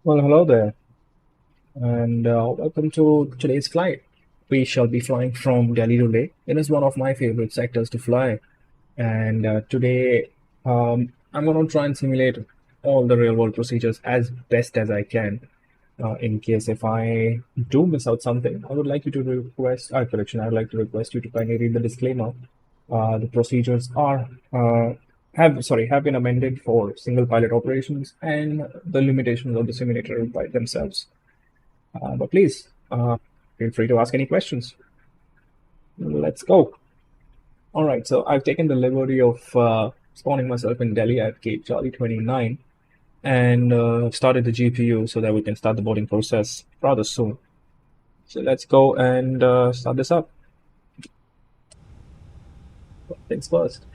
Well, hello there, and welcome to today's flight. We shall be flying from Delhi to Leh. It is one of my favorite sectors to fly, and today I'm going to try and simulate all the real-world procedures as best as I can. In case if I do miss out something, I would like you to request, correction, I would like to request you to kindly read the disclaimer. The procedures have been amended for single pilot operations and the limitations of the simulator by themselves. But please, feel free to ask any questions. Let's go. All right, so I've taken the liberty of spawning myself in Delhi at gate Charlie 29 and started the GPU so that we can start the boarding process rather soon. So let's go and start this up. Things first.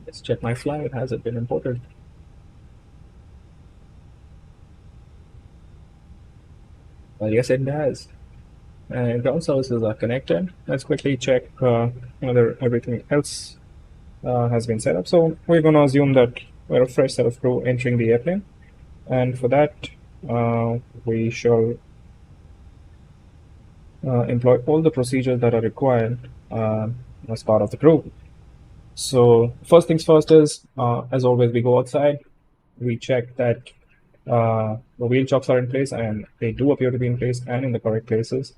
Let's check my flight. Has it been imported? Well, yes, it has. And ground services are connected. Let's quickly check whether everything else has been set up. So we're going to assume that we're a fresh set of crew entering the airplane. And for that, we shall employ all the procedures that are required as part of the crew. So first things first is, as always, we go outside. We check that the wheel chocks are in place, and they do appear to be in place and in the correct places.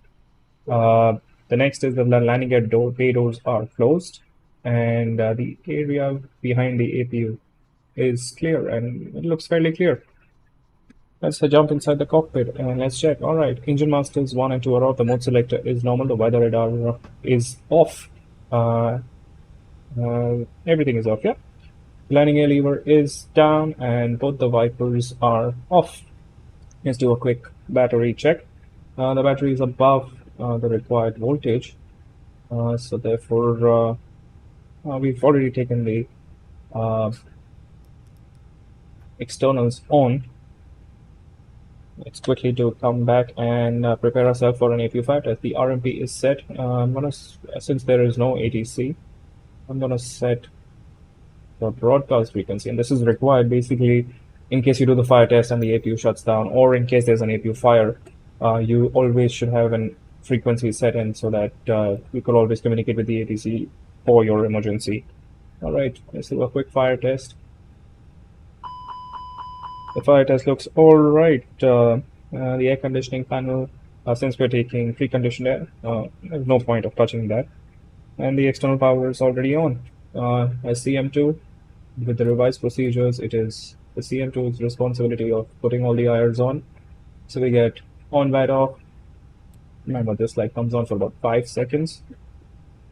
The next is the landing gear bay doors are closed, and the area behind the APU is clear, and it looks fairly clear. Let's jump inside the cockpit and let's check. All right, engine masters 1 and 2 are off. The mode selector is normal. The weather radar is off. Everything is off, yeah? Landing gear lever is down, and both the wipers are off. Let's do a quick battery check. The battery is above the required voltage, so therefore we've already taken the externals on. Let's quickly do come back and prepare ourselves for an APU5 test. The RMP is set. Since there is no ATC, I'm gonna set the broadcast frequency, and this is required basically in case you do the fire test and the APU shuts down, or in case there's an APU fire. You always should have an frequency set in so that you could always communicate with the ATC for your emergency. All right, let's do a quick fire test. The fire test looks all right. The air conditioning panel, since we're taking preconditioned air, there's no point of touching that. And the external power is already on. As CM2, with the revised procedures, it is the CM2's responsibility of putting all the irons on. So we get on, light off. Remember, this light comes on for about 5 seconds.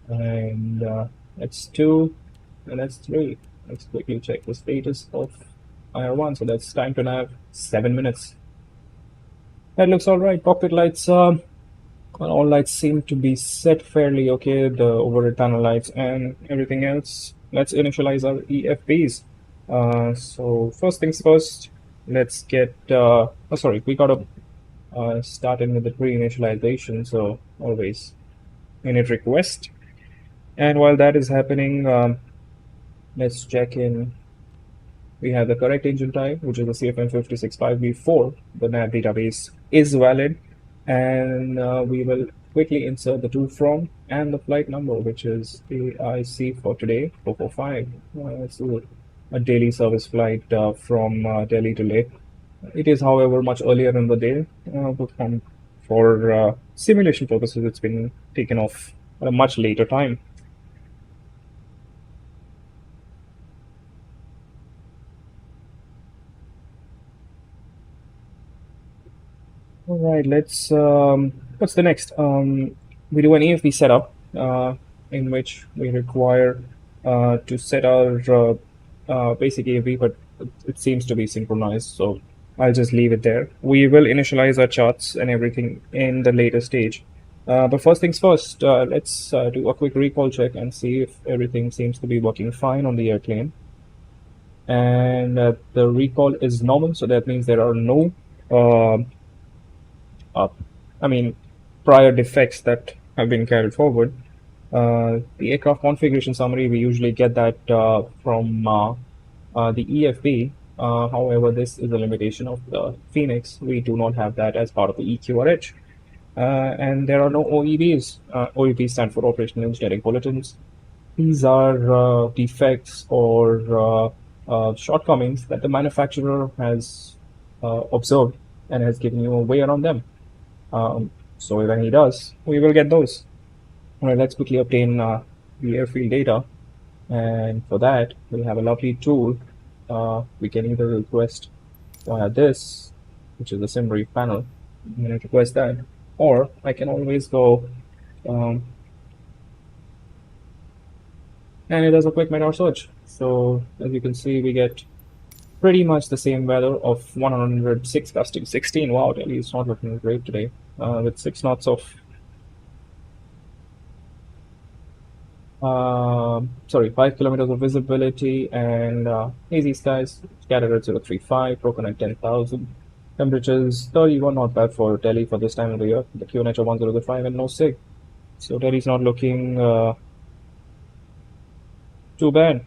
And that's 2, and that's 3. Let's quickly check the status of IR1. So that's time to nav, 7 minutes. That looks all right. Cockpit lights, all lights seem to be set fairly okay. The overhead panel lights and everything else. Let's initialize our EFPs. So first things first, let's get. We gotta start in with the pre-initialization. So always init request. And while that is happening, let's check in. We have the correct engine type, which is the CFM565V4. The nav database is valid, and we will quickly insert the to from and the flight number, which is AIC for today, 445. Let's do a daily service flight from Delhi to Leh. It is, however, much earlier in the day, but for simulation purposes, it's been taken off at a much later time. All right, let's. What's the next? We do an EFP setup in which we require to set our basic EFP, but it seems to be synchronized, so I'll just leave it there. We will initialize our charts and everything in the later stage. But first things first, let's do a quick recall check and see if everything seems to be working fine on the airplane. And the recall is normal, so that means there are no prior defects that have been carried forward. The aircraft configuration summary, we usually get that from the EFB. However, this is a limitation of the Phoenix. We do not have that as part of the EQ or H. And there are no OEBs. OEBs stand for Operational Engineering Bulletins. These are defects or shortcomings that the manufacturer has observed and has given you a way around them. So when he does, we will get those. All right, let's quickly obtain the airfield data. And for that, we have a lovely tool. We can either request via this, which is the sim brief panel. I'm going to request that, or I can always go and it does a quick radar search. So as you can see, we get pretty much the same weather of 106 gusting 16. Wow, Delhi is not looking great today. With 6 knots of 5 kilometers of visibility and hazy skies. Scattered at 035, broken at 10,000. Temperatures 31, not bad for Delhi for this time of the year. The QNH of 1005 and no SIG. So Delhi's not looking too bad.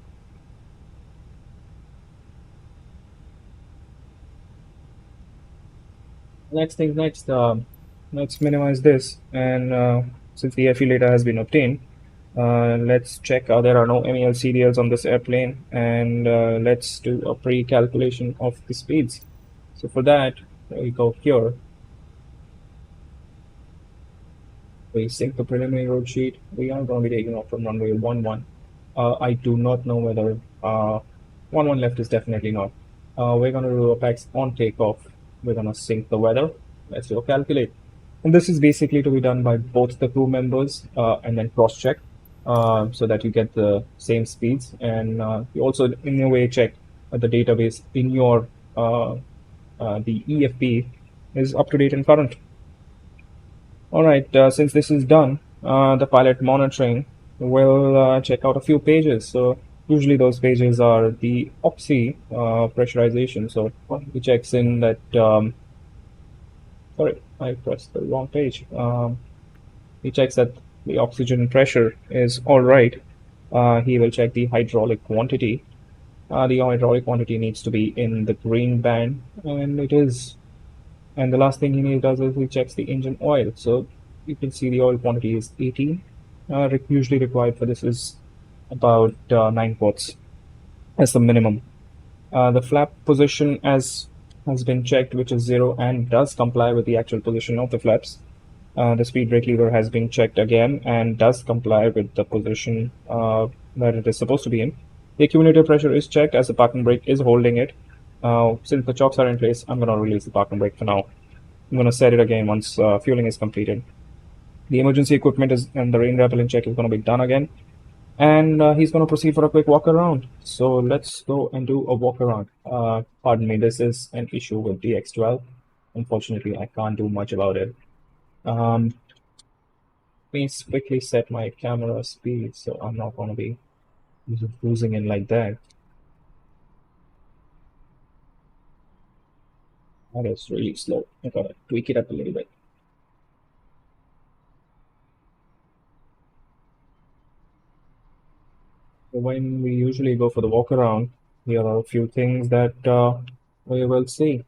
Next thing next, let's minimize this, and since the FE data has been obtained, let's check there are no MEL CDLs on this airplane, and let's do a pre-calculation of the speeds. So for that, we go here. We sync the preliminary road sheet. We are going to be taking off from runway 11. I do not know whether 11 left is definitely not. We're going to do apex on takeoff. We're going to sync the weather. Let's go calculate. And this is basically to be done by both the crew members and then cross-check so that you get the same speeds. And you also, in a way, check the database in your the EFP is up to date and current. All right, since this is done, the pilot monitoring will check out a few pages. So usually those pages are the oxy pressurization. So he checks in that, sorry, I pressed the wrong page. He checks that the oxygen pressure is all right. He will check the hydraulic quantity. The hydraulic quantity needs to be in the green band, and it is. And the last thing he does is he checks the engine oil. So you can see the oil quantity is 18. Usually required for this is about 9 quarts as the minimum. The flap position has been checked, which is 0 and does comply with the actual position of the flaps. The speed brake lever has been checked again and does comply with the position that it is supposed to be in. The accumulator pressure is checked as the parking brake is holding it. Since the chocks are in place, I'm going to release the parking brake for now. I'm going to set it again once fueling is completed. The emergency equipment and the rain repellent check is going to be done again. And he's going to proceed for a quick walk around. So let's go and do a walk around. Pardon me, this is an issue with DX12. Unfortunately, I can't do much about it. Please quickly set my camera speed so I'm not going to be cruising in like that. That is really slow. I gotta tweak it up a little bit. So when we usually go for the walk around, here are a few things that we will see.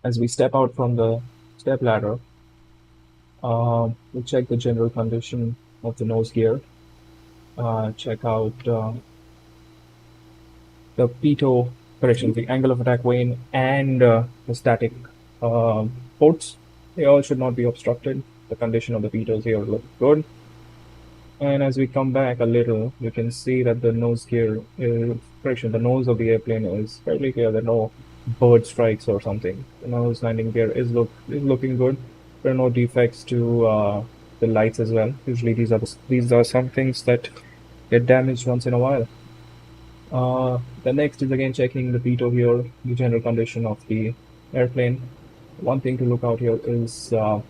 As we step out from the step ladder, we check the general condition of the nose gear, check out the pitot, correction, the angle of attack vane, and the static ports. They all should not be obstructed. The condition of the pitots here look good. And as we come back a little, you can see that the nose gear, correction, the nose of the airplane is fairly clear. There are no bird strikes or something. The nose landing gear is looking good. There are no defects to the lights as well. Usually these are some things that get damaged once in a while. The next is again checking the pitot here, the general condition of the airplane. One thing to look out here is the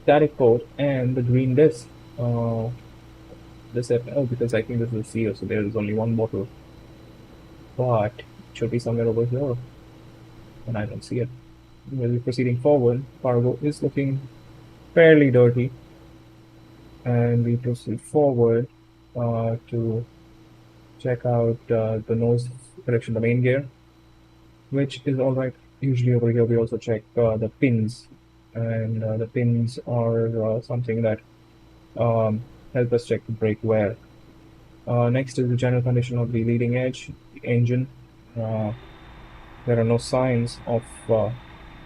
static port and the green disc. Because I think this is here, so there is only one bottle, but it should be somewhere over here, and I don't see it. We'll be proceeding forward. Cargo is looking fairly dirty, and we proceed forward. to check out the nose direction, the main gear, which is all right. Usually over here we also check the pins, and the pins are something that um, help us check the brake wear. Next is the general condition of the leading edge, the engine. Uh, there are no signs of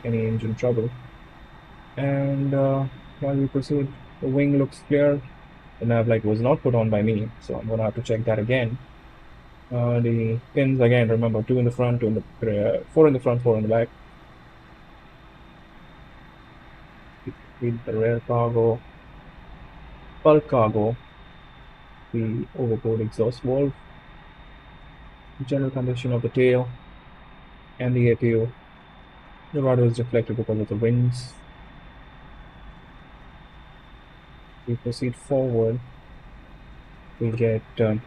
any engine trouble. And while we proceed, the wing looks clear. The nav light was not put on by me, so I'm gonna have to check that again. The pins again, remember, two in the front, two in the four in the front, four in the back. Read the rear cargo, bulk cargo, the overboard exhaust valve, the general condition of the tail, and the APU. The rudder is deflected because of the winds. We proceed forward. We get the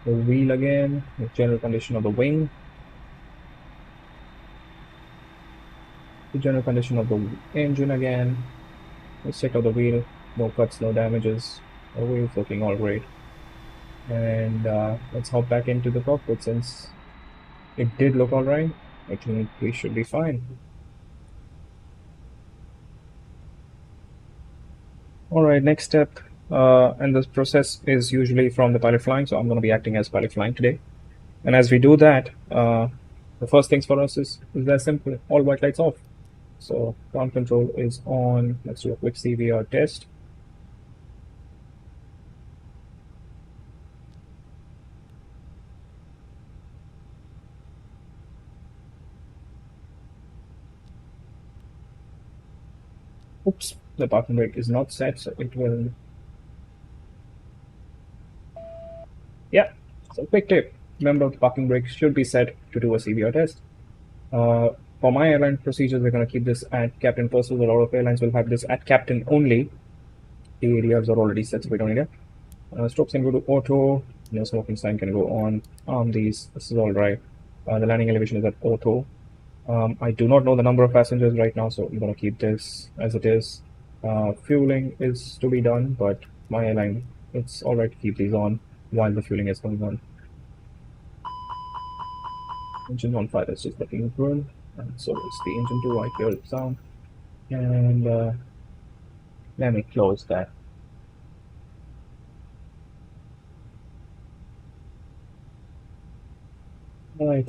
wheel again, the general condition of the wing, the general condition of the engine again. Let's check out the wheel. No cuts, no damages. The wheel's looking all great. And let's hop back into the cockpit since it did look all right. I think we should be fine. All right, next step, and this process is usually from the pilot flying, so I'm going to be acting as pilot flying today. And as we do that, the first things for us is that simple: all white lights off. So ground control is on. Let's do a quick CVR test. Oops, the parking brake is not set, so it will. Yeah, so quick tip. Remember, the parking brake should be set to do a CVR test. For my airline procedures, we're going to keep this at Captain first. A lot of airlines will have this at Captain only. The areas are already set, so we don't need it. Strokes can go to auto. No smoking sign can go on. These. This is all right. The landing elevation is at auto. I do not know the number of passengers right now, so I'm going to keep this as it is. Fueling is to be done, but my airline, it's all right to keep these on while the fueling is going on. Engine on fire is just looking good, and so is the engine too. I hear it sound, and let me close that. Alright,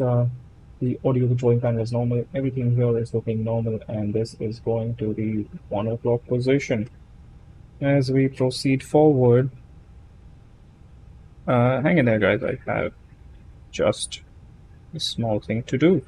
the audio controlling panel is normal. Everything here is looking normal, and this is going to the 1 o'clock position. As we proceed forward, hang in there, guys. I have just a small thing to do.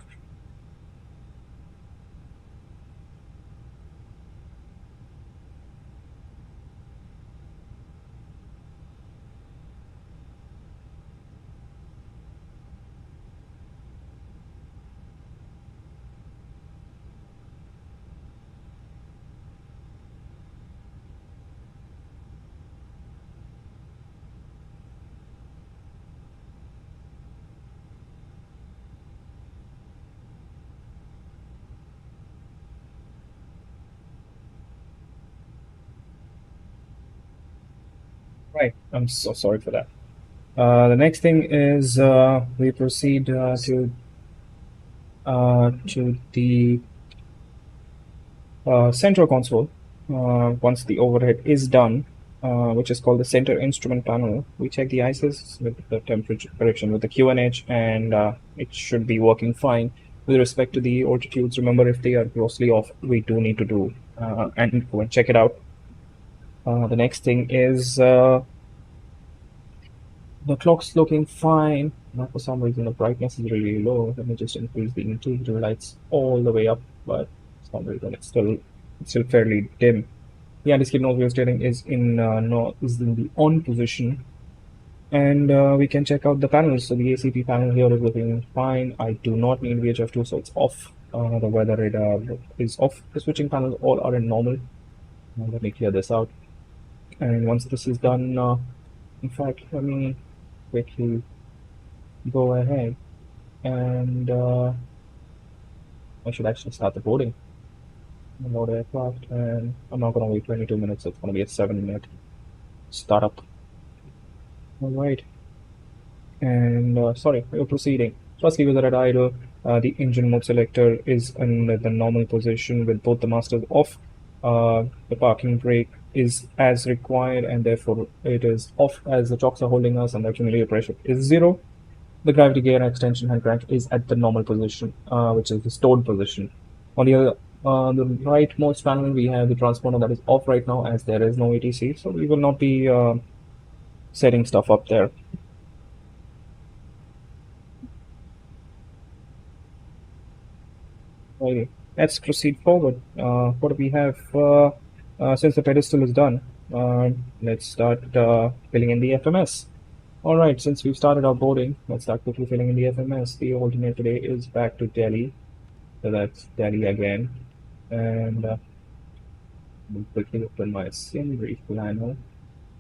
Right, I'm so sorry for that. The next thing is we proceed to the center console. Once the overhead is done, which is called the center instrument panel, we check the ISIS with the temperature correction with the QNH, and it should be working fine. With respect to the altitudes, remember, if they are grossly off, we do need to do and go and check it out. The next thing is the clock's looking fine. Now, for some reason, the brightness is really low. Let me just increase the interior lights all the way up, but for some reason it's still fairly dim. The anti-skid nose wheel steering is in the on position, and we can check out the panels. So the ACP panel here is looking fine. I do not need VHF2, so it's off. The weather radar is off. The switching panels all are in normal. Let me clear this out. And once this is done, in fact, let me quickly go ahead and I should actually start the boarding. Load aircraft, and I'm not going to wait 22 minutes. It's going to be a 7-minute startup. All right. And sorry, we're proceeding. Firstly, with at idle, the engine mode selector is in the normal position with both the masters off. The parking brake is as required, and therefore it is off as the chocks are holding us, and the accumulator pressure is 0. The gravity gear and extension hand crank is at the normal position, which is the stored position. On the rightmost panel, we have the transponder that is off right now, as there is no ATC, so we will not be setting stuff up there. Okay, let's proceed forward. What do we have? Since the pedestal is done, let's start filling in the FMS. Alright, since we've started our boarding, let's start quickly filling in the FMS. The alternate today is back to Delhi. So that's Delhi again. And we'll quickly open my scenery planner.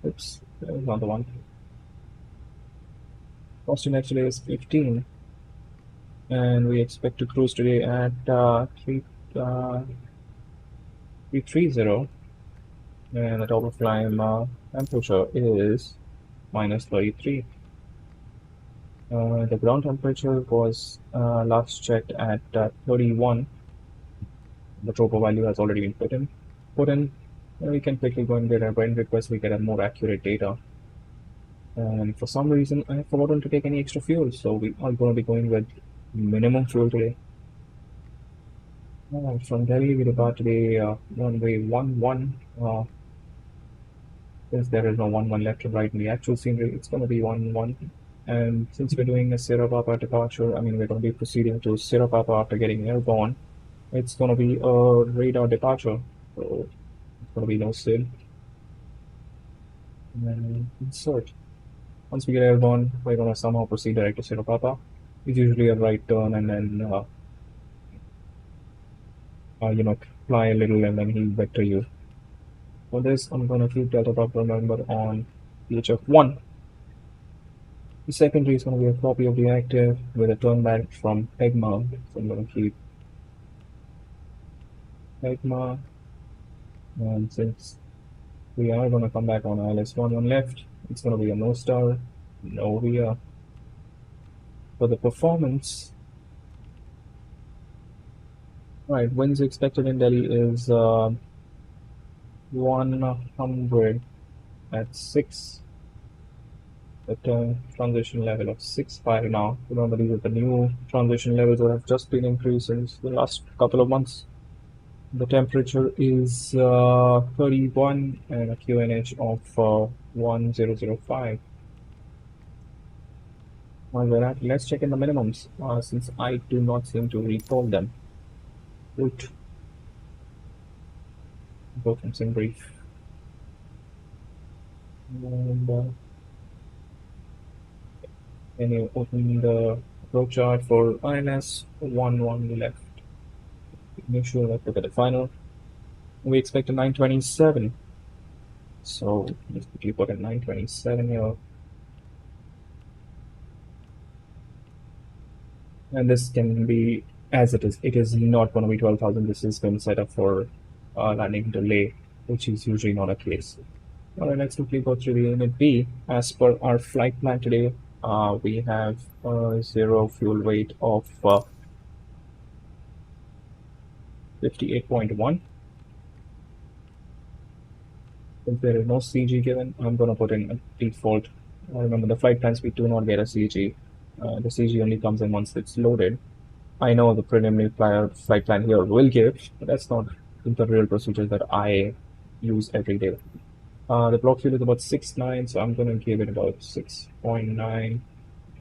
Oops, that was not the one. Costume actually is 15. And we expect to cruise today at 330. And the top of climb temperature is -33. The ground temperature was last checked at 31. The tropo value has already been put in. We can quickly go and get a wind request. We get a more accurate data. And for some reason, I have forgotten to take any extra fuel, so we are going to be going with minimum fuel today. From Delhi, we depart today runway 11. Since there is no 11 left and right in the actual scenery, it's going to be 11. And since we're doing a Sirapapa departure, I mean, we're going to be proceeding to Sirapapa after getting airborne. It's going to be a radar departure, so it's going to be no SID. And then insert. Once we get airborne, we're going to somehow proceed direct to Sirapapa. It's usually a right turn, and then fly a little, and then he'll vector you. For this, I'm going to keep Delta Papa number on VHF1. The secondary is going to be a copy of the active with a turn back from Pegma. So I'm going to keep Pegma. And since we are going to come back on ILS-1 on left, it's going to be a no star, no VIA. For the performance, right, winds expected in Delhi is 100 at 6. The transition level of 6.5 now. Remember, these are the new transition levels that have just been increased since the last couple of months. The temperature is 31 and a QNH of 1005. Well, let's check in the minimums since I do not seem to recall them. Root. Go from sim brief. And then you open the flow chart for INS 11 left. Make sure that we get the final. We expect a 927. So let's quickly put a 927 here. And this can be as it is. It is not going to be 12,000. This is been set up for landing delay, which is usually not a case. Alright, let's quickly go through the unit B. As per our flight plan today, we have 0 fuel weight of 58.1. Since there is no CG given, I'm going to put in a default. Remember, the flight plans, we do not get a CG. The CG only comes in once it's loaded. I know the preliminary flight plan here will give, but that's not the real procedure that I use every day. The block fuel is about 6.9, so I'm going to give it about 6.9.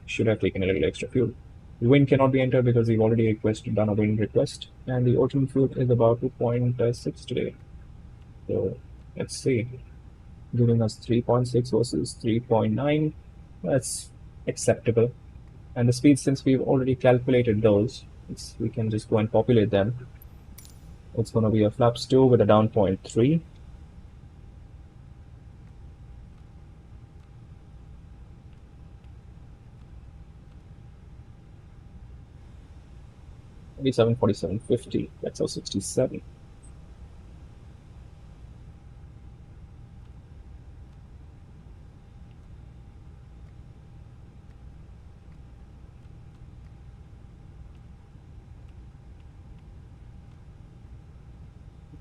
Should have taken a little extra fuel. The wind cannot be entered because we've already done a wind request, and the ocean fuel is about 2.6 today. So let's see, giving us 3.6 versus 3.9. That's acceptable. And the speed, since we've already calculated those, we can just go and populate them. It's going to be a flaps 2 with a down point 3. 47, 47, 50. That's our 67.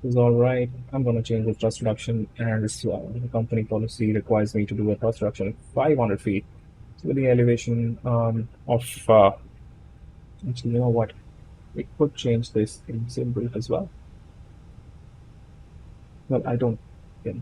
Is all right. I'm going to change the thrust reduction, and the company policy requires me to do a thrust reduction of 500 feet. So with the elevation of, actually, you know what? We could change this in sim brief as well. Well, I don't. Yeah.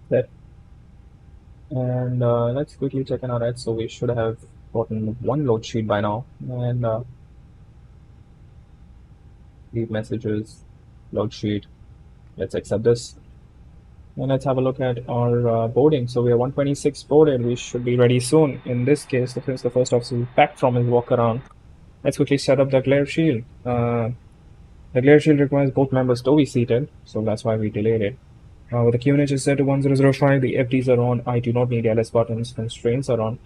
That. And let's quickly check in our ads. So we should have gotten one load sheet by now. And leave messages, load sheet. Let's accept this. And let's have a look at our boarding. So we are 126 boarded. We should be ready soon. In this case, since the first officer is back from his walk around, let's quickly set up the glare shield. The glare shield requires both members to be seated, so that's why we delayed it. With the QNH is set to 1005, the FDs are on. I do not need LS buttons. Constraints are on.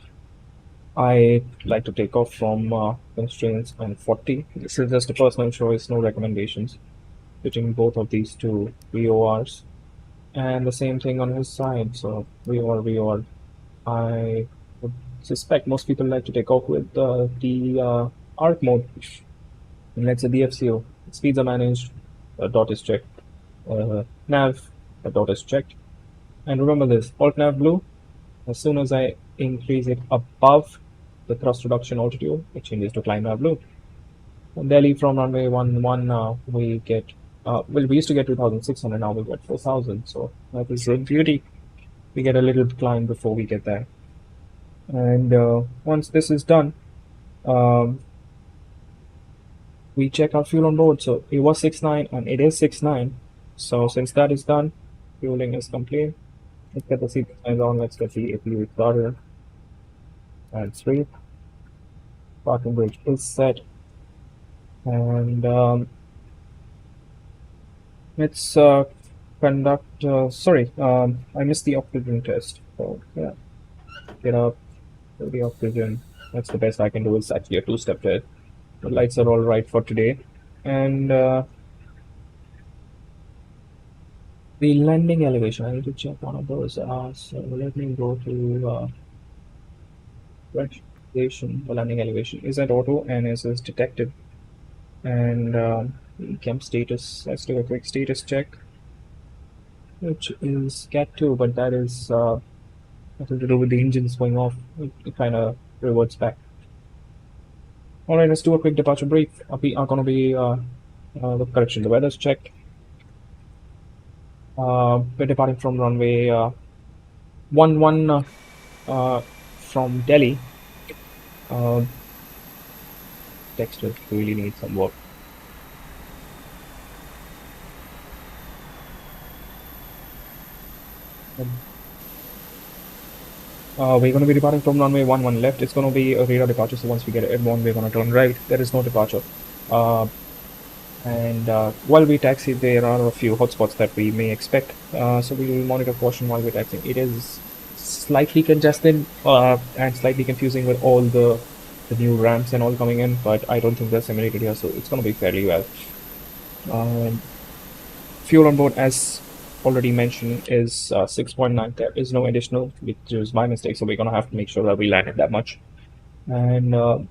I like to take off from constraints on 40. This is just a personal choice, no recommendations. Switching both of these to VORs. And the same thing on his side, so VOR. I would suspect most people like to take off with the ARC mode. And let's say DFCO. Speeds are managed, dot is checked. Nav, dot is checked. And remember this, alt nav blue, as soon as I increase it above the thrust reduction altitude, it changes to climb nav blue. From Delhi from runway 11, we get, well, we used to get 2,600, now we get 4,000. So that is a beauty. We get a little climb before we get there. And once this is done, we check our fuel on board. So it was 69 and it is 69. So since that is done, fueling is complete. Let's get the seat signs on. Let's get the APU started. And sweep. Parking brake is set. And let's conduct. Sorry, I missed the oxygen test. So yeah, get up, do the oxygen. That's the best I can do. It's actually a two-step test. The lights are all right for today, and the landing elevation. I need to check one of those. So let me go to elevation. The landing elevation is at auto and is detected. And camp status. Let's do a quick status check, which is Cat 2, but that is nothing to do with the engines going off. It kind of reverts back. All right, let's do a quick departure brief. We are going to be the correction. The weather's checked. We're departing from runway 11 from Delhi. Textures really need some work. We're going to be departing from runway 11 left. It's going to be a radar departure, so once we get airborne, we're going to turn right. There is no departure. And while we taxi, there are a few hotspots that we may expect. So we will monitor caution while we're taxiing. It is slightly congested and slightly confusing with all the new ramps and all coming in, but I don't think they're simulated here, so it's going to be fairly well. Fuel on board, as already mentioned, is 6.9. There is no additional, which is my mistake, so we're going to have to make sure that we landed that much. And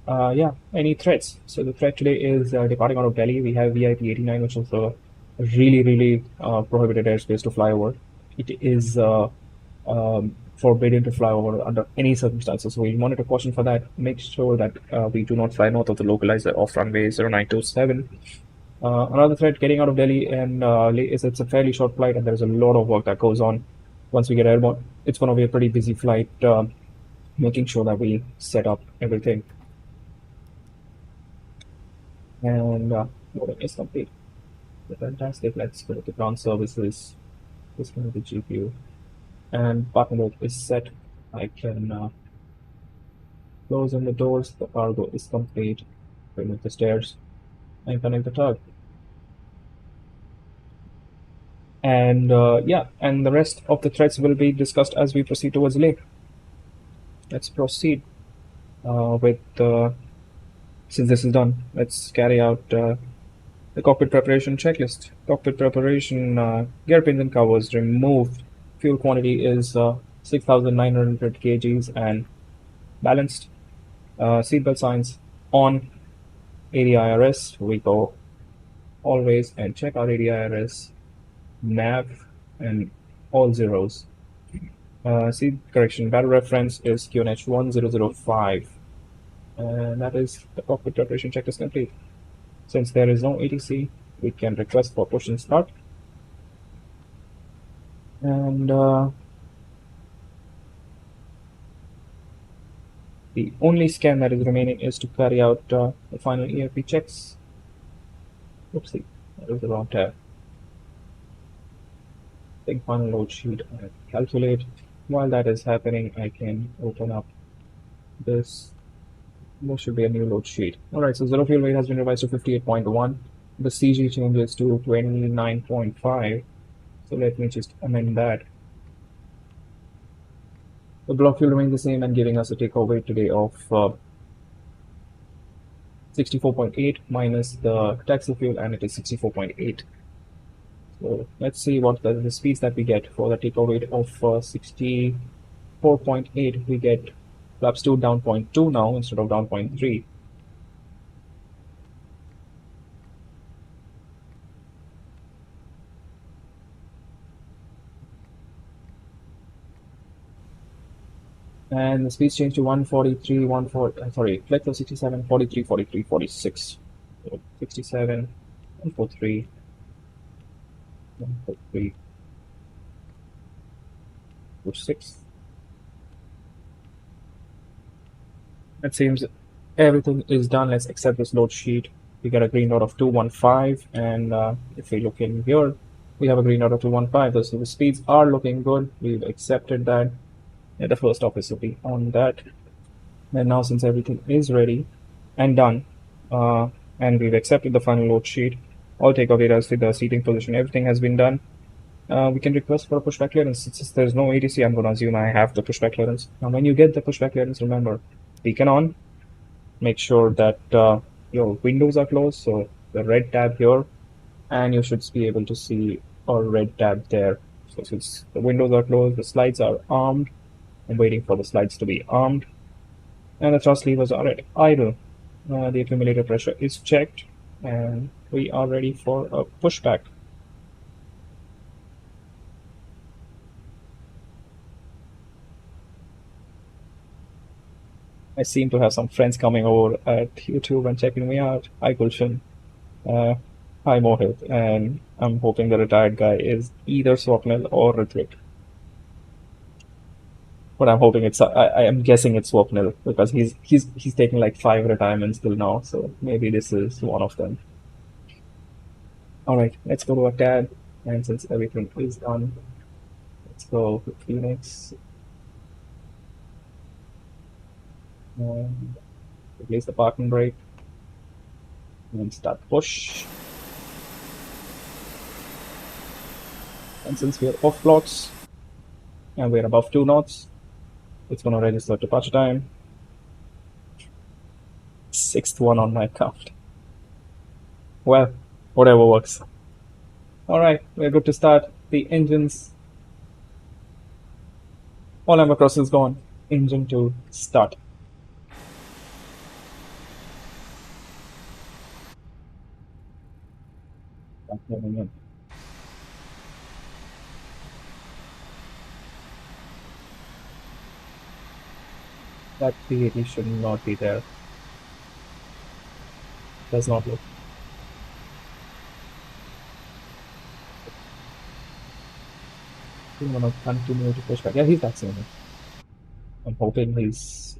yeah, any threats? So the threat today is departing out of Delhi. We have VIP 89, which is a really prohibited airspace to fly over. It is forbidden to fly over under any circumstances. So we'll monitor caution for that. Make sure that we do not fly north of the localizer off runway 0927. Another threat getting out of Delhi and is it's a fairly short flight, and there's a lot of work that goes on. Once we get airborne, it's going to be a pretty busy flight, making sure that we set up everything. And loading is complete. Fantastic. Let's go to ground services. Disconnect the GPU. And partner mode is set. I can close in the doors. The cargo is complete. Remove the stairs and connect the tug. And yeah, and the rest of the threads will be discussed as we proceed towards the lake. Let's proceed with since this is done, let's carry out the cockpit preparation checklist. Cockpit preparation, gear pins and covers removed. Fuel quantity is 6,900 kgs and balanced. Seatbelt signs on. ADIRS, we go always and check our ADIRS, nav, and all zeros. Seat correction, battle reference is QNH 1005. And that is the cockpit preparation checklist complete. Since there is no ATC, we can request for push and start. And the only scan that is remaining is to carry out the final EFP checks. Oopsie, that was the wrong tab. Take final load sheet and calculate. While that is happening, I can open up this. There should be a new load sheet. Alright, so zero fuel weight has been revised to 58.1. The CG changes to 29.5. So let me just amend that. The block fuel remains the same and giving us a take-off weight today of 64.8 minus the taxi fuel, and it is 64.8. So let's see what the speeds that we get for the take-off weight of 64.8. We get flaps 2 down 0.2 now instead of down 0.3. And the speeds change to 143, 14, sorry, flex of 67, 43, 43, 46. So 67, 143, 143, 46. It seems everything is done. Let's accept this load sheet. We get a green dot of 215, and if we look in here, we have a green dot of 215. So the speeds are looking good. We've accepted that. The first office will be on that. And now, since everything is ready and done, and we've accepted the final load sheet, all takeoff data, the seating position, everything has been done. We can request for a pushback clearance. Since there's no ATC, I'm going to assume I have the pushback clearance. Now, when you get the pushback clearance, remember, beacon on. Make sure that your windows are closed, so the red tab here, and you should be able to see a red tab there. So since the windows are closed, the slides are armed. I'm waiting for the slides to be armed, and the thrust levers are at idle. The accumulator pressure is checked, and we are ready for a pushback. I seem to have some friends coming over at YouTube and checking me out. Hi Gulshan. Hi Mohit. And I'm hoping the retired guy is either Swapnil or Ritvik. But I'm hoping it's I am guessing it's Swapnil because he's taken like 5 retirements till now, so maybe this is one of them. Alright, let's go to our tab, and since everything is done, let's go with Phoenix. And release the parking brake and start push. And since we are off blocks and we're above 2 knots, it's going to register departure time. 6th one on my count. Well, whatever works. Alright, we're good to start. The engines. All amber cross is gone. Engine to start. That PAT should not be there. Does not look. I'm gonna continue to push back. Yeah, he's that same. I'm hoping he's.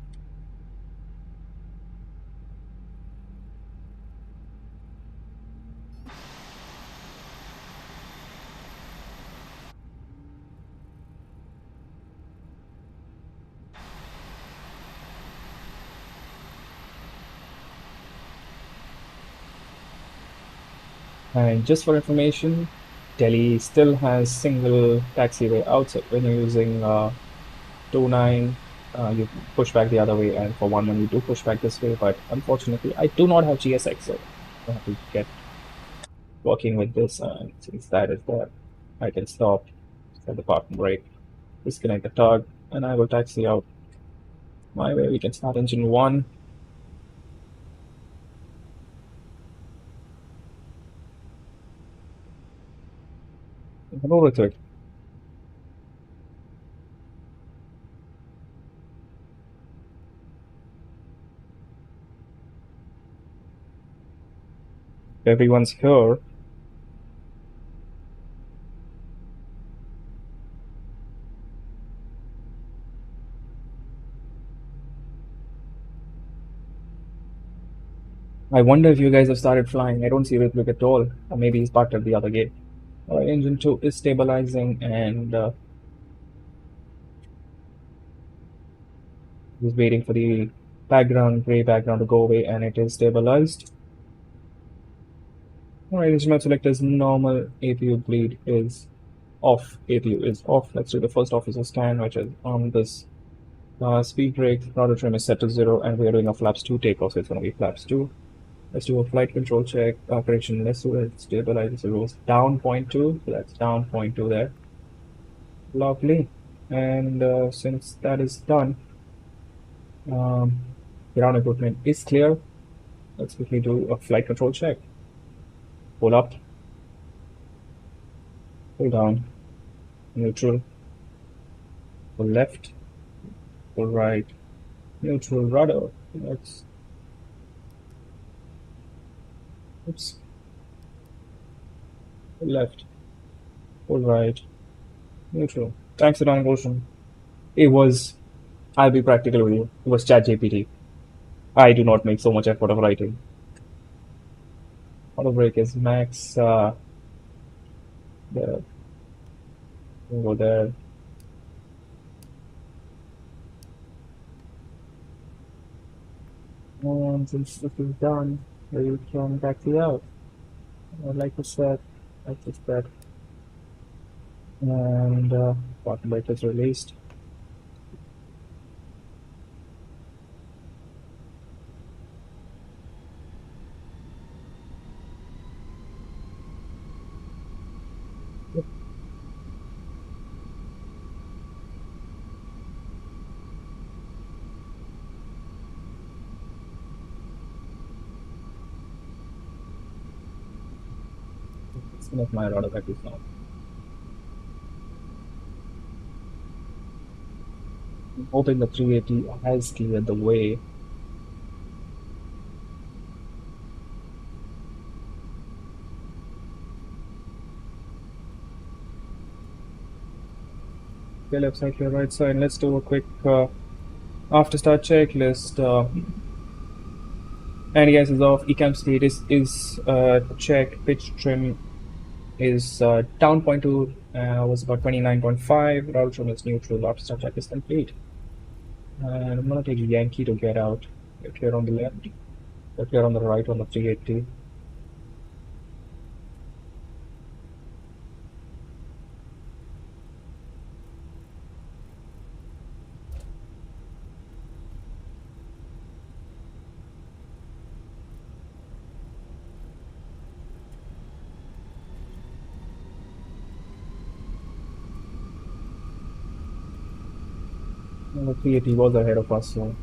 And just for information, Delhi still has single taxiway outside. When you're using 29, you push back the other way, and for 11 you do push back this way. But unfortunately, I do not have GSX, so I have to get working with this. And since that is there, I can stop, set the parking brake, disconnect the tug, and I will taxi out my way. We can start engine one. Come over to it. Everyone's here. I wonder if you guys have started flying. I don't see Ritwik at all. Or maybe he's parked at the other gate. Engine 2 is stabilizing, and he's waiting for the gray background to go away, and it is stabilized. Alright, instrument select is normal. APU bleed is off. APU is off. Let's do the first officer scan, which is on this speed brake. Rudder trim is set to 0, and we are doing a flaps 2 takeoff, so it's going to be flaps 2. Let's do a flight control check. Correction, let's do it. Stabilize the rules. Down 0.2, so that's down 0.2 there. Lovely. And since that is done, ground equipment is clear. Let's quickly do a flight control check. Pull up, pull down, neutral, pull left, pull right, neutral, rudder. Let's, oops, pull left, pull right, neutral. Thanks, Dynamic Ocean. It was, I'll be practical with you, it was ChatGPT. I do not make so much effort of writing. Auto brake is max. There. We'll go there. And since this is done, we can taxi out. Like I said, and bottom brake is released. Disconnect my rudder package now. I'm hoping the 380 has cleared the way. Okay, left side, clear, right side. Let's do a quick after start checklist. Anti-gas is off. Ecam speed is check. Pitch trim is down 0.2. Was about 29.5. Route trim is neutral. After start check is complete. And I'm gonna take Yankee to get out. Get clear on the left. Get clear on the right on the 380. And the 380 was ahead of us, so.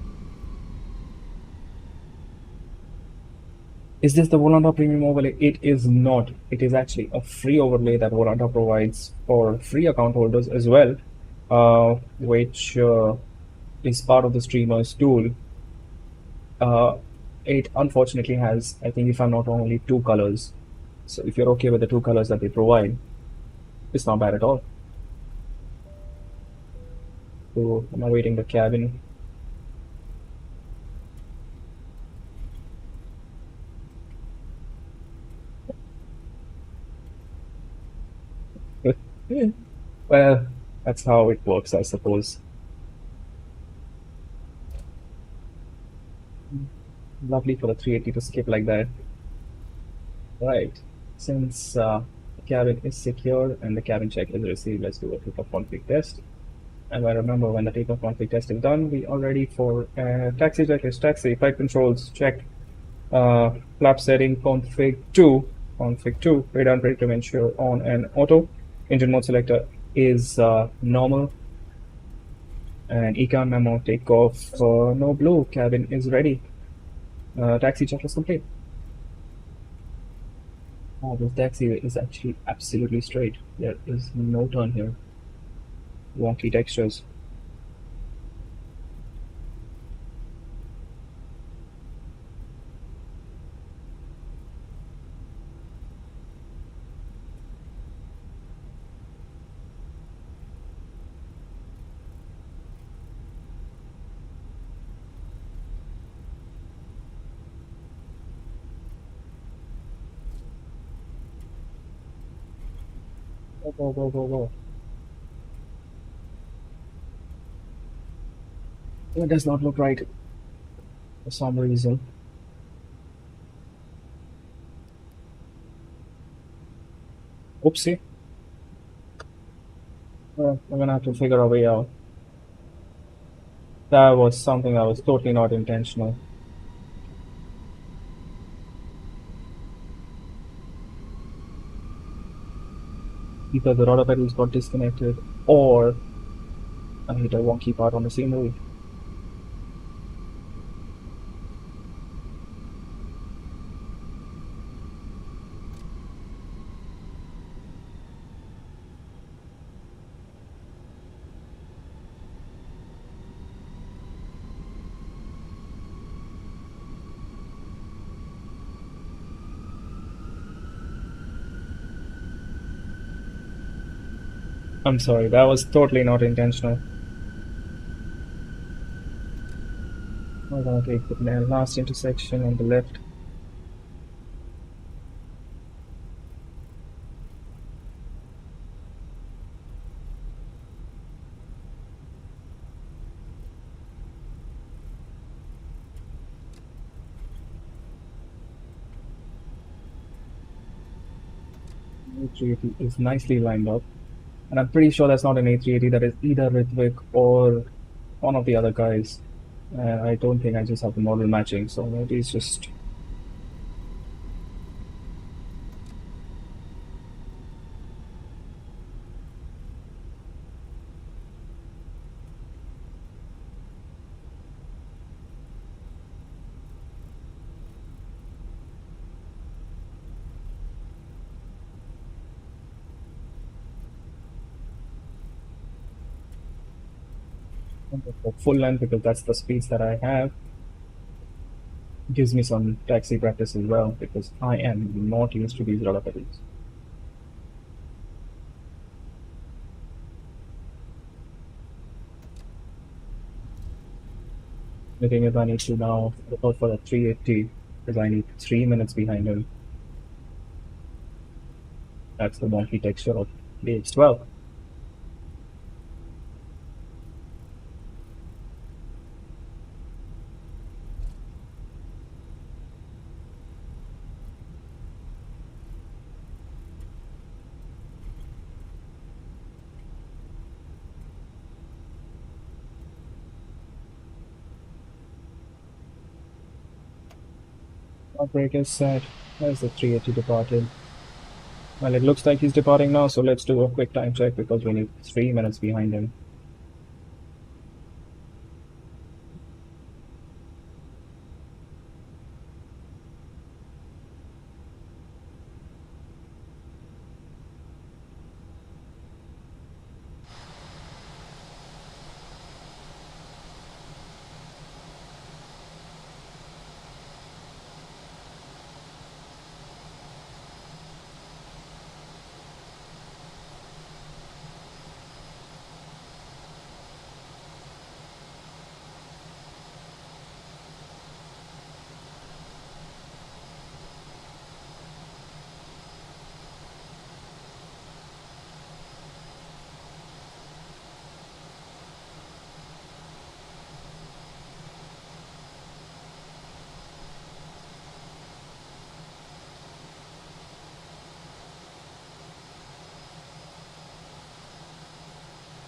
Is this the Volanta Premium overlay? It is not. It is actually a free overlay that Volanta provides for free account holders as well, which is part of the streamer's tool. It unfortunately has, I think if I'm not wrong, only 2 colors. So if you're okay with the 2 colors that they provide, it's not bad at all. So I'm awaiting the cabin. Well, that's how it works, I suppose. Lovely for the 380 to skip like that. Right. Since the cabin is secure and the cabin check is received, let's do a takeoff config test. And I remember when the takeoff config test is done, we are ready for taxi checklist. Taxi, flight controls checked. Flap setting config 2, radar and predictive ensure on and auto. Engine mode selector is normal. And econ memo takeoff no blue. Cabin is ready. Taxi checklist complete. Oh, this taxi is actually absolutely straight. There is no turn here. Wonky textures. Go, go, go, go, go. It does not look right for some reason. Oopsie. Well, we're gonna have to figure a way out. That was something that was totally not intentional. Either the rudder pedals got disconnected or I hit a wonky part on the scenery. I'm sorry, that was totally not intentional. We're gonna take the last intersection on the left. A380 is nicely lined up. And I'm pretty sure that's not an A380, that is either Ritwik or one of the other guys. I don't think I just have the model matching, so maybe it's just. For full length, because that's the speeds that I have. Gives me some taxi practice as well, because I am not used to these rudder pedals. The thing is, I need to now look out for the 380 because I need 3 minutes behind him. That's the wonky texture of VH12. Our brake is set. There's the 380 departed. Well, it looks like he's departing now, so let's do a quick time check because we need 3 minutes behind him.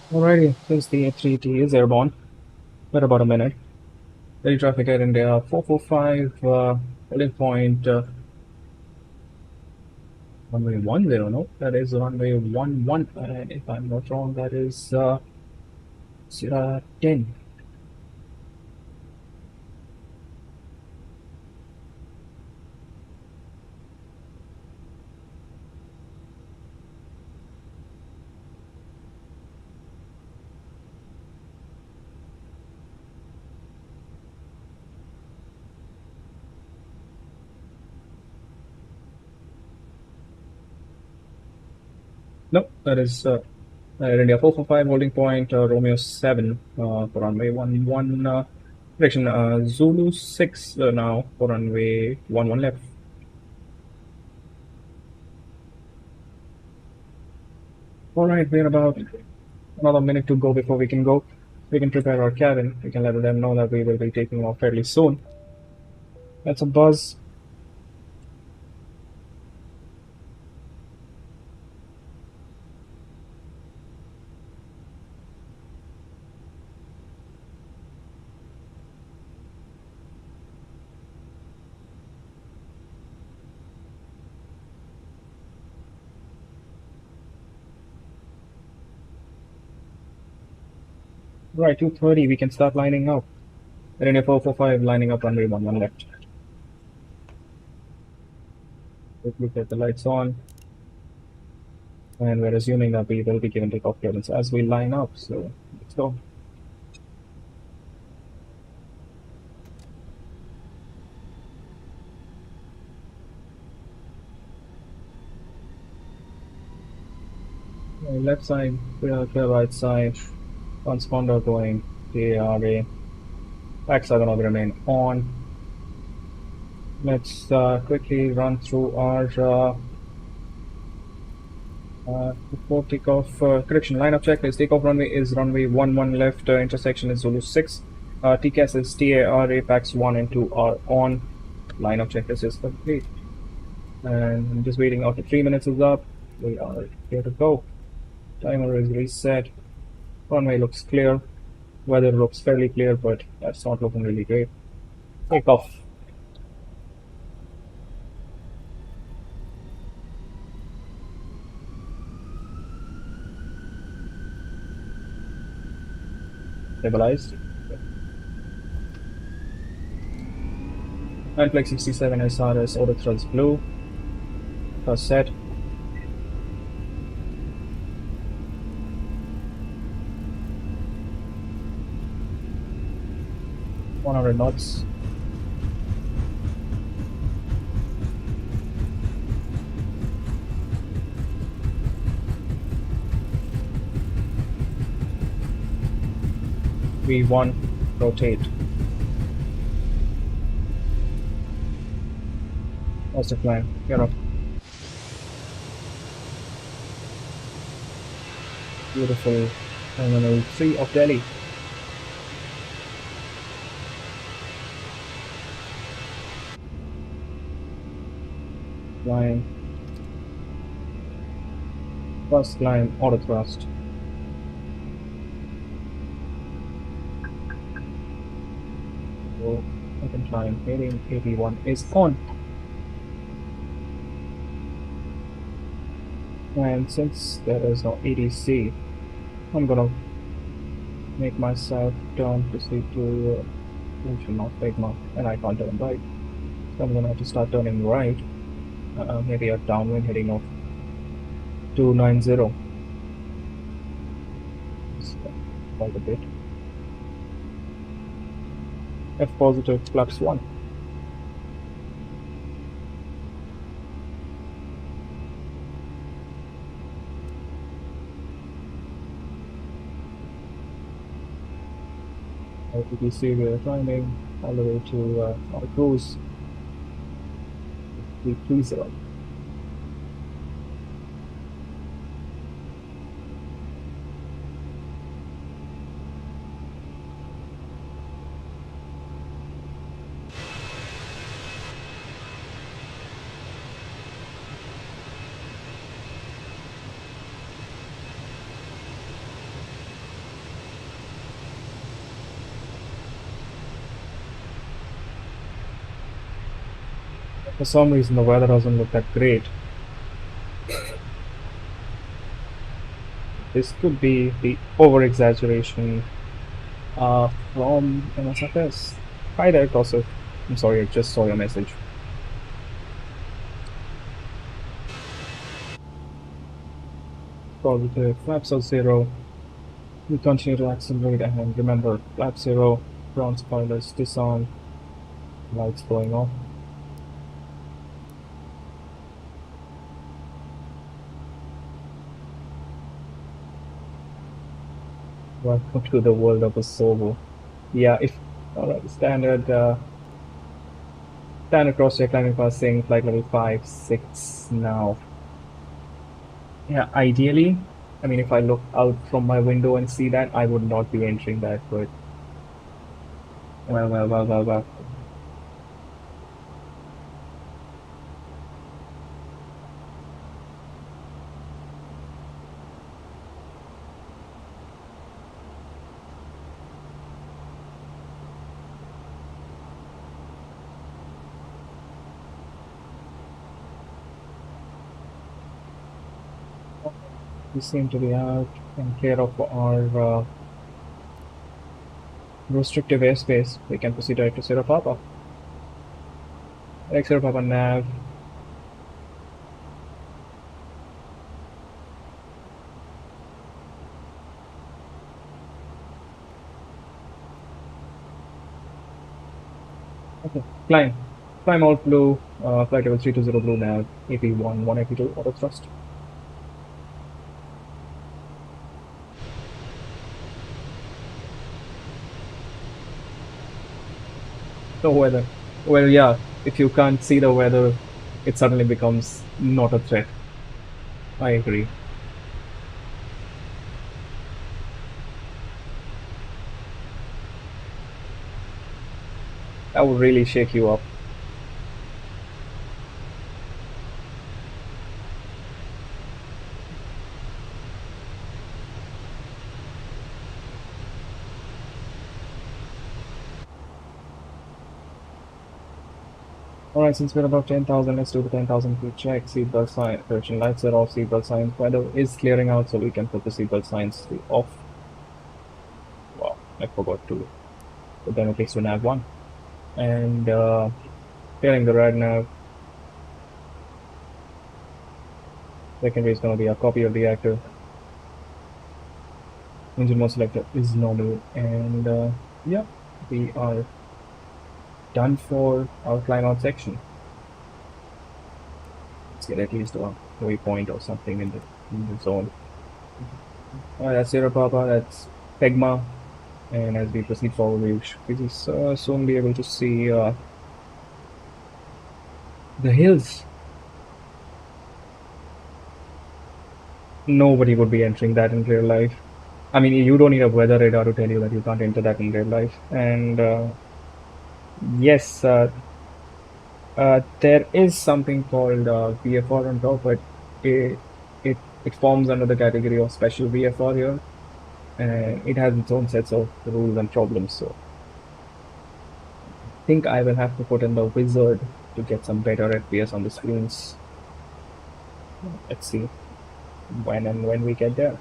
Alrighty, since the A320 is airborne, for about a minute. Daily traffic air India 445, holding point runway 10, no, that is runway 11, and if I'm not wrong, that is 10. No, that is Air India 445, holding point Romeo 7 for runway 11, direction Zulu 6 now for runway 11 left. Alright, we're about another minute to go before we can go. We can prepare our cabin. We can let them know that we will be taking off fairly soon. That's a buzz. Right, 2:30, we can start lining up. Air India 445 lining up runway 11 left. We'll get the lights on. And we're assuming that we will be given takeoff clearance as we line up. So let's go. Left side, clear right side. Transponder going TARA. Back side will remain on. Let's quickly run through our before takeoff. Correction, lineup checklist. Takeoff runway is runway 11 left. Intersection is Zulu 6. TCAS is TARA. Packs 1 and 2 are on. Lineup checklist is complete. And I'm just waiting after 3 minutes is up. We are here to go. Timer is reset. Runway looks clear. Weather looks fairly clear, but that's not looking really great. Take off. Stabilized. Flight 67 SRS auto thrust blue. First set. knots. V1, rotate. What's the plan? You're up. Beautiful Terminal 3 of Delhi. Climb. First climb, auto thrust. So, second climb, heading 81 is on. And since there is no EDC, I'm gonna make myself turn to see to not Sigma, and I can't turn right. So I'm gonna have to start turning right. Maybe a downwind heading of 290. Quite a bit. F positive flux 1. As you can see, we are climbing all the way to our cruise. 330. For some reason, the weather doesn't look that great. This could be the over-exaggeration from MSFS. Hi there, Kosov. I'm sorry, I just saw your message. Positive. Flaps are zero. We continue to accelerate and remember, flap zero, ground spoilers disarm, lights going off. Welcome to the world of a Sovo. Yeah, if alright, standard cross-check climbing passing flight level 5, 6 now. Yeah, ideally, I mean, if I look out from my window and see that, I would not be entering that, but well. We seem to be out and clear of our restrictive airspace. We can proceed direct to Sierra Papa. Sierra Papa nav. Okay, climb out blue, flight level 320 blue nav, AP1, 182 auto thrust. The weather. Well, yeah, if you can't see the weather, it suddenly becomes not a threat. I agree. That would really shake you up. Alright, since we're above 10,000, let's do the 10,000 feet check. Seatbelt sign, correction lights are off, seatbelt signs. Weather is clearing out, so we can put the seatbelt signs to off. Wow, I forgot to put them at least to nav 1. And clearing the rad nav. Secondary is going to be a copy of the actor. Engine mode selector is normal, and yeah, we are done for our climb out section. Let's get at least a waypoint or something in the zone. That's Sierra Papa, that's Pegma, and as we proceed forward, we should soon be able to see the hills. Nobody would be entering that in real life. I mean, you don't need a weather radar to tell you that you can't enter that in real life. And yes, there is something called VFR on top, but it, it forms under the category of special VFR here, and it has its own sets of rules and problems. So I think I will have to put in the wizard to get some better FPS on the screens. Let's see when we get there.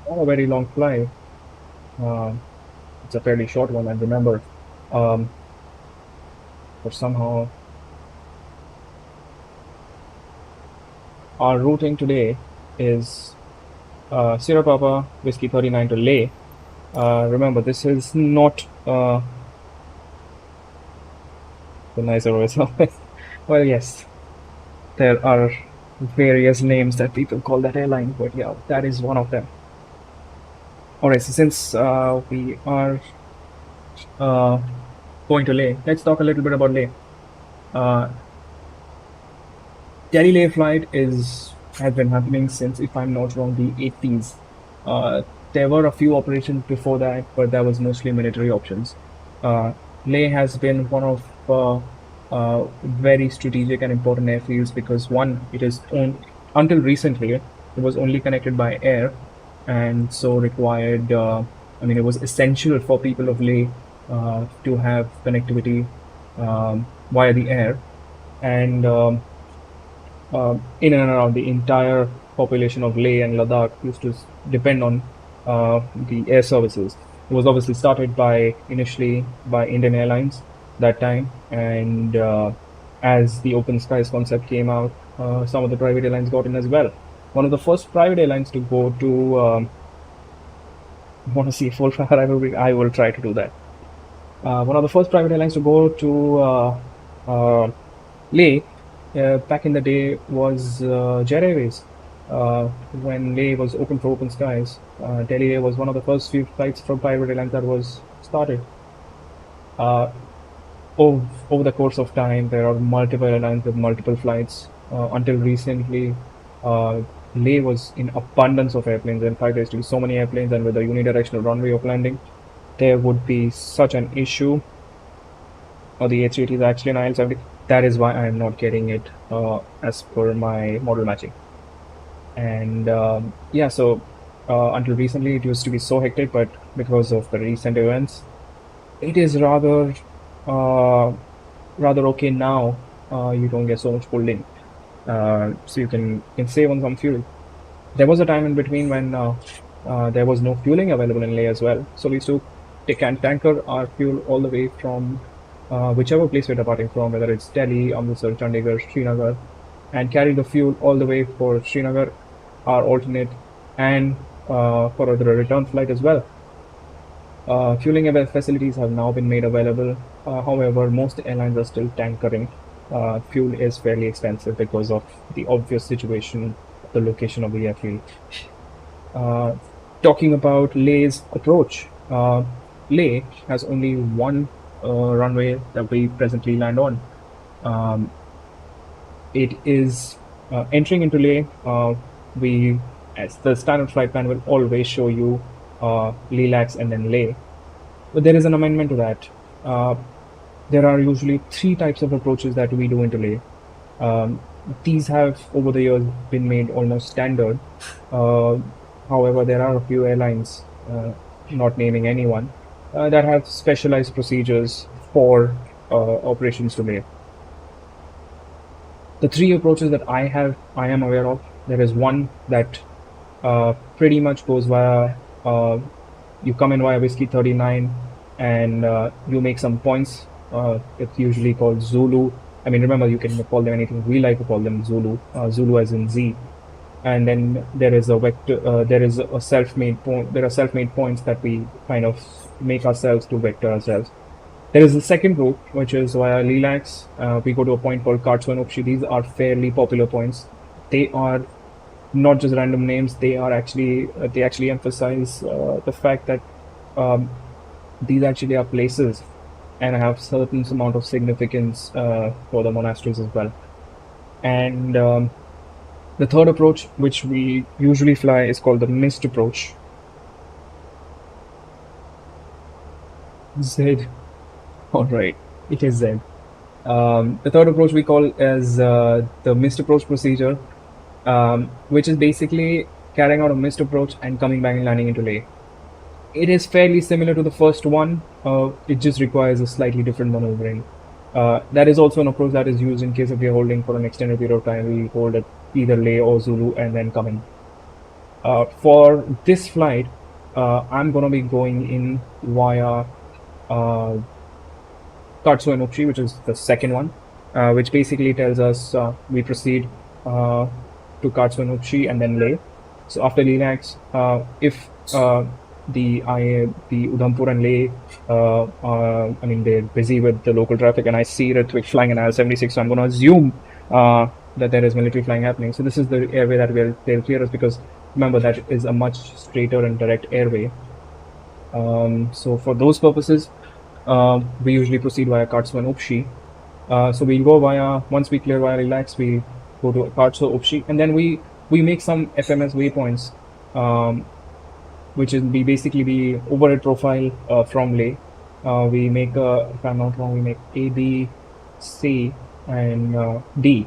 Not a very long flight. It's a fairly short one, and remember, um, for somehow our routing today is Sierra Papa Whiskey 39 to Leh. Remember, this is not the nicer voice. Well, yes, there are various names that people call that airline, but yeah, that is one of them. Alright, so since we are going to Leh, let's talk a little bit about Leh. Delhi Leh flight has been happening since, if I'm not wrong, the 80s. There were a few operations before that, but that was mostly military options. Leh has been one of very strategic and important airfields because one, it is until recently it was only connected by air, and so required. I mean, it was essential for people of Leh to have connectivity via the air, and in and around the entire population of Leh and Ladakh used to depend on the air services. It was obviously started by initially by Indian Airlines that time, and as the open skies concept came out, some of the private airlines got in as well. One of the first private airlines to go to want to see a full fire, I will try to do that. One of the first private airlines to go to Leh back in the day was Jet Airways. When Leh was open for open skies, Delhi Air was one of the first few flights from private airlines that was started. Uh, over the course of time, there are multiple airlines with multiple flights. Until recently, uh, Leh was in abundance of airplanes. In fact, there used to be so many airplanes, and with a unidirectional runway of landing, there would be such an issue. Or the H8 is actually an IL-70. That is why I am not getting it as per my model matching. And yeah, so until recently, it used to be so hectic, but because of the recent events, it is uh, rather okay now. You don't get so much pulled in, so you can save on some fuel. There was a time in between when there was no fueling available in Leh as well, so we used to take and tanker our fuel all the way from whichever place we're departing from, whether it's Delhi, Amritsar, Chandigarh, Srinagar, and carry the fuel all the way for Srinagar, our alternate, and for the return flight as well. Fueling facilities have now been made available. However, most airlines are still tankering. Fuel is fairly expensive because of the obvious situation, the location of the airfield. Uh, Talking about Leh's approach, Leh has only one runway that we presently land on. Um, it is entering into Leh. We, as the standard flight plan, will always show you Lilacs and then Leh. But there is an amendment to that. Uh, there are usually three types of approaches that we do into Leh. Um, these have over the years been made almost standard. Uh, However, there are a few airlines, not naming anyone, that have specialized procedures for operations to Leh. The three approaches that I am aware of, there is one that pretty much goes via, you come in via Whiskey 39 and you make some points. It's usually called Zulu. I mean, remember, you can call them anything. We like to call them Zulu, Zulu as in Z. And then there is a vector, there is a self-made point. There are self-made points that we kind of make ourselves to vector ourselves. There is the second route, which is via Lilacs. We go to a point called Kartswan Upshi. These are fairly popular points. They are not just random names. They actually emphasize the fact that um, these actually are places and have certain amount of significance for the monasteries as well. And the third approach, which we usually fly, is called the mist approach. Z. All right, it is Z. The third approach we call as the mist approach procedure, which is basically carrying out a mist approach and coming back and landing into Leh. It is fairly similar to the first one. It just requires a slightly different maneuvering. That is also an approach that is used in case if we are holding for an extended period of time. We hold at either Leh or Zulu and then come in. For this flight, I'm going to be going in via Katsu and Upshi, which is the second one, which basically tells us we proceed to Katsu and Upshi and then Leh. So after Lilacs, if the Udhampur and Leh, I mean, they're busy with the local traffic, and I see Ritwik flying an IL-76, so I'm going to assume that there is military flying happening. So this is the airway that they'll clear us, because remember that is a much straighter and direct airway. So for those purposes, we usually proceed via Katsu and Upshi. So we'll go via, once we clear via Relax, we go to Katsu, Upshi, and then we make some FMS waypoints, which is basically the overhead profile from Leh. We make, if I'm not wrong, we make A, B, C, and D.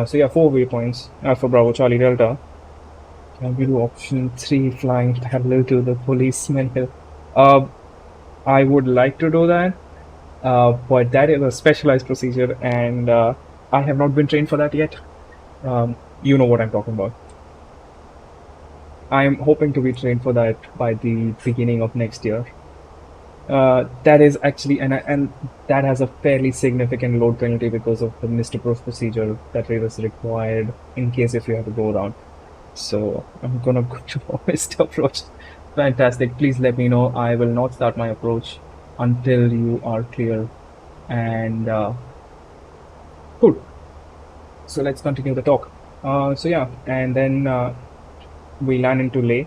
So yeah, 4 waypoints. Alpha Bravo Charlie Delta. Can we do option 3, flying parallel to the policeman hill? I would like to do that, but that is a specialized procedure, and I have not been trained for that yet. You know what I'm talking about. I'm hoping to be trained for that by the beginning of next year. That is actually, and that has a fairly significant load penalty because of the missed approach procedure that is required in case if you have to go around. So I'm gonna go to missed approach. Fantastic. Please let me know. I will not start my approach until you are clear. And cool. So let's continue the talk. So yeah, and then we land into Leh.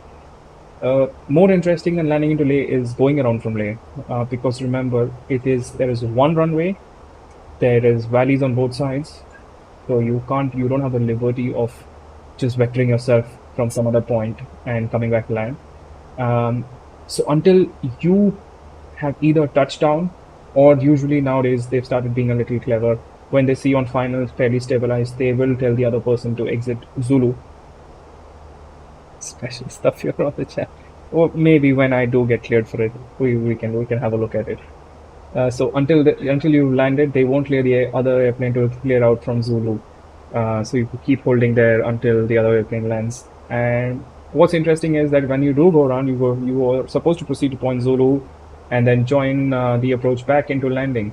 More interesting than landing into Leh is going around from Leh, because remember, there is one runway, there is valleys on both sides, so you don't have the liberty of just vectoring yourself from some other point and coming back to land. So until you have either touchdown, or usually nowadays they've started being a little clever. When they see on finals fairly stabilized, they will tell the other person to exit Zulu. Special stuff here on the chat. Or maybe when I do get cleared for it, we can have a look at it. So until you landed, they won't clear the other airplane to clear out from Zulu. So you keep holding there until the other airplane lands. And what's interesting is that when you do go around, you are supposed to proceed to point Zulu, and then join the approach back into landing.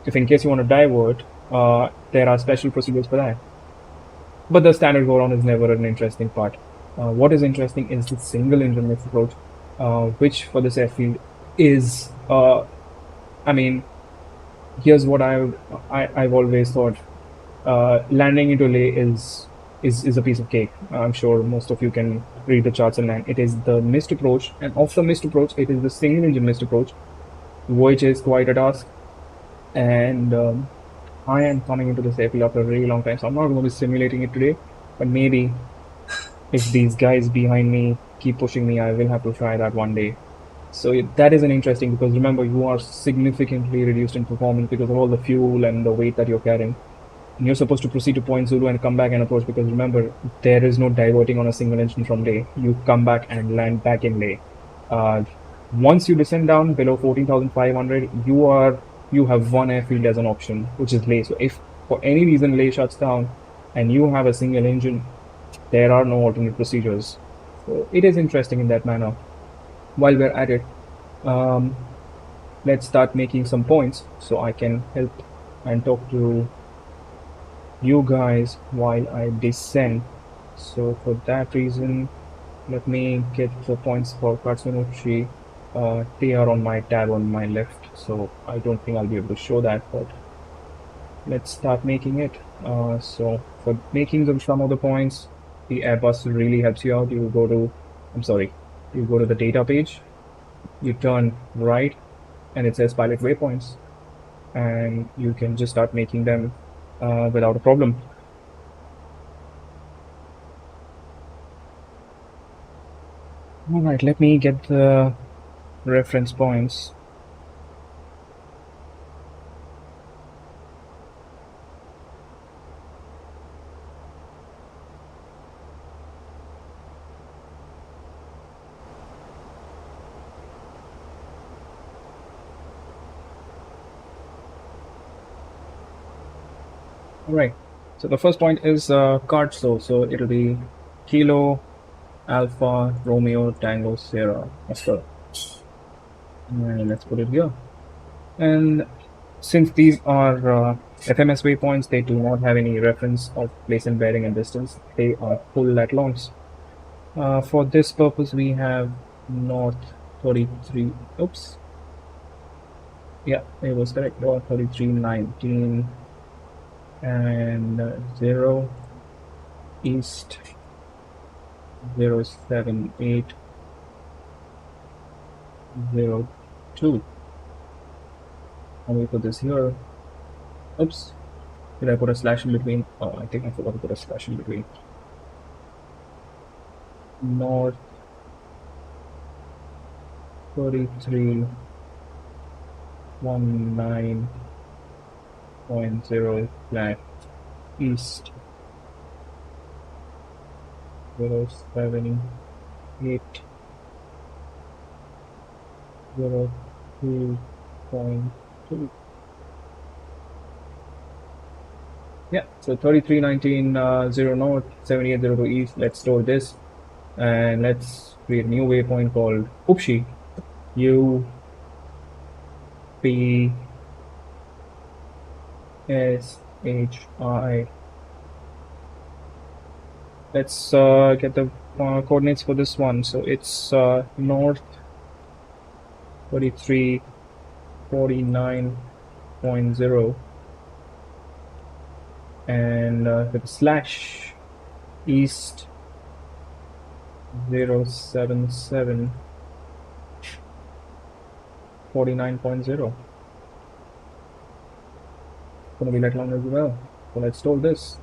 If in case you want to divert, there are special procedures for that. But the standard go around is never an interesting part. What is interesting is the single engine mixed approach, which for this airfield is, I mean, here's what I've always thought. Landing into Leh is a piece of cake. I'm sure most of you can read the charts and land. It is the missed approach, and of the missed approach, it is the single engine missed approach, which is quite a task. And I am coming into this airfield after a really long time, so I'm not going to be simulating it today. But maybe if these guys behind me keep pushing me, I will have to try that one day. So that is an interesting, because remember, you are significantly reduced in performance because of all the fuel and the weight that you're carrying. And you're supposed to proceed to point Zulu and come back and approach, because remember, there is no diverting on a single engine from Leh. You come back and land back in Leh. Once you descend down below 14,500, you have one airfield as an option, which is Leh. So if for any reason Leh shuts down and you have a single engine, there are no alternate procedures. So it is interesting in that manner. While we're at it, let's start making some points so I can help and talk to you guys while I descend. So for that reason, let me get the points for Katsunochi. They are on my tab on my left, so I don't think I'll be able to show that, but let's start making it. So for making some of the points, the Airbus really helps you out. You go to the data page, you turn right, and it says pilot waypoints, and you can just start making them without a problem. All right, let me get the reference points. All right, so the first point is card source. So it'll be Kilo, Alpha, Romeo, Tango, Sierra, Oscar. And let's put it here. And since these are FMS waypoints, they do not have any reference of place and bearing and distance. They are full lat longs. For this purpose, we have north 33. Oops. Yeah, it was correct. North 3319 and 0 east 078 02. And we put this here. Oops. Did I put a slash in between? Oh, I think I forgot to put a slash in between. North 33 19.0 flat east 078 02.2. Yeah, so 3319 0 north, 7802 east. Let's store this and let's create a new waypoint called Upshi. U P S H I. Let's get the coordinates for this one. So it's north 3349.0 and with a slash east 077 49.0. Gonna be that long as well. So let's store this.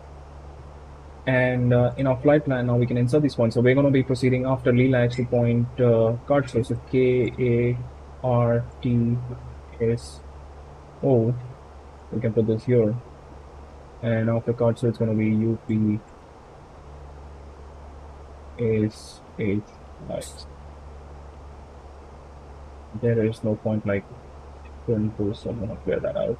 And in our flight plan, now we can insert these points. So we're going to be proceeding after Leela to point card source. So KARTSO. We can put this here. And after card source, it's going to be UPSHI. There is no point like 24, so I'm going to clear that out.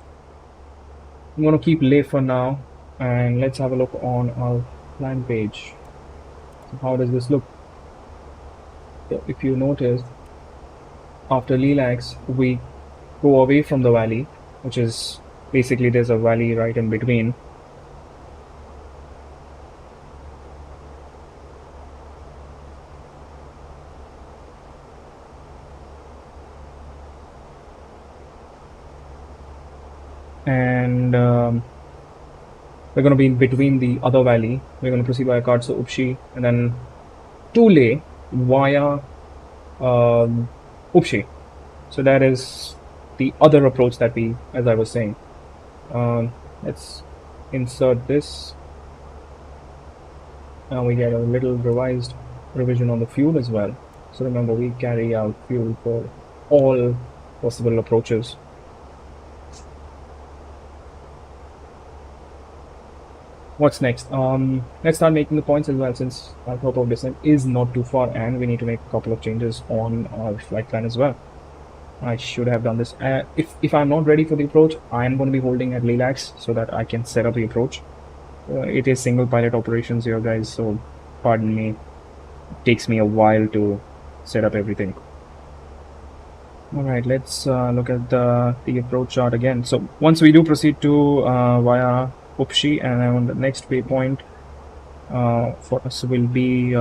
I'm going to keep Leh for now. And let's have a look on our plan page. So how does this look? So if you notice, after Lilacs, we go away from the valley, which is basically there's a valley right in between. And we're going to be in between the other valley. We're going to proceed via Kartso Upshi and then to Leh via Upshi. So that is the other approach that we, as I was saying. Let's insert this. Now we get a little revised revision on the fuel as well. So remember, we carry out fuel for all possible approaches. What's next? Let's start making the points as well, since our top of descent is not too far and we need to make a couple of changes on our flight plan as well. I should have done this. If I'm not ready for the approach, I'm going to be holding at Lilacs so that I can set up the approach. It is single pilot operations here, guys, so pardon me. It takes me a while to set up everything. Alright, let's look at the approach chart again. So once we do proceed to via Upshi, and on the next waypoint for us will be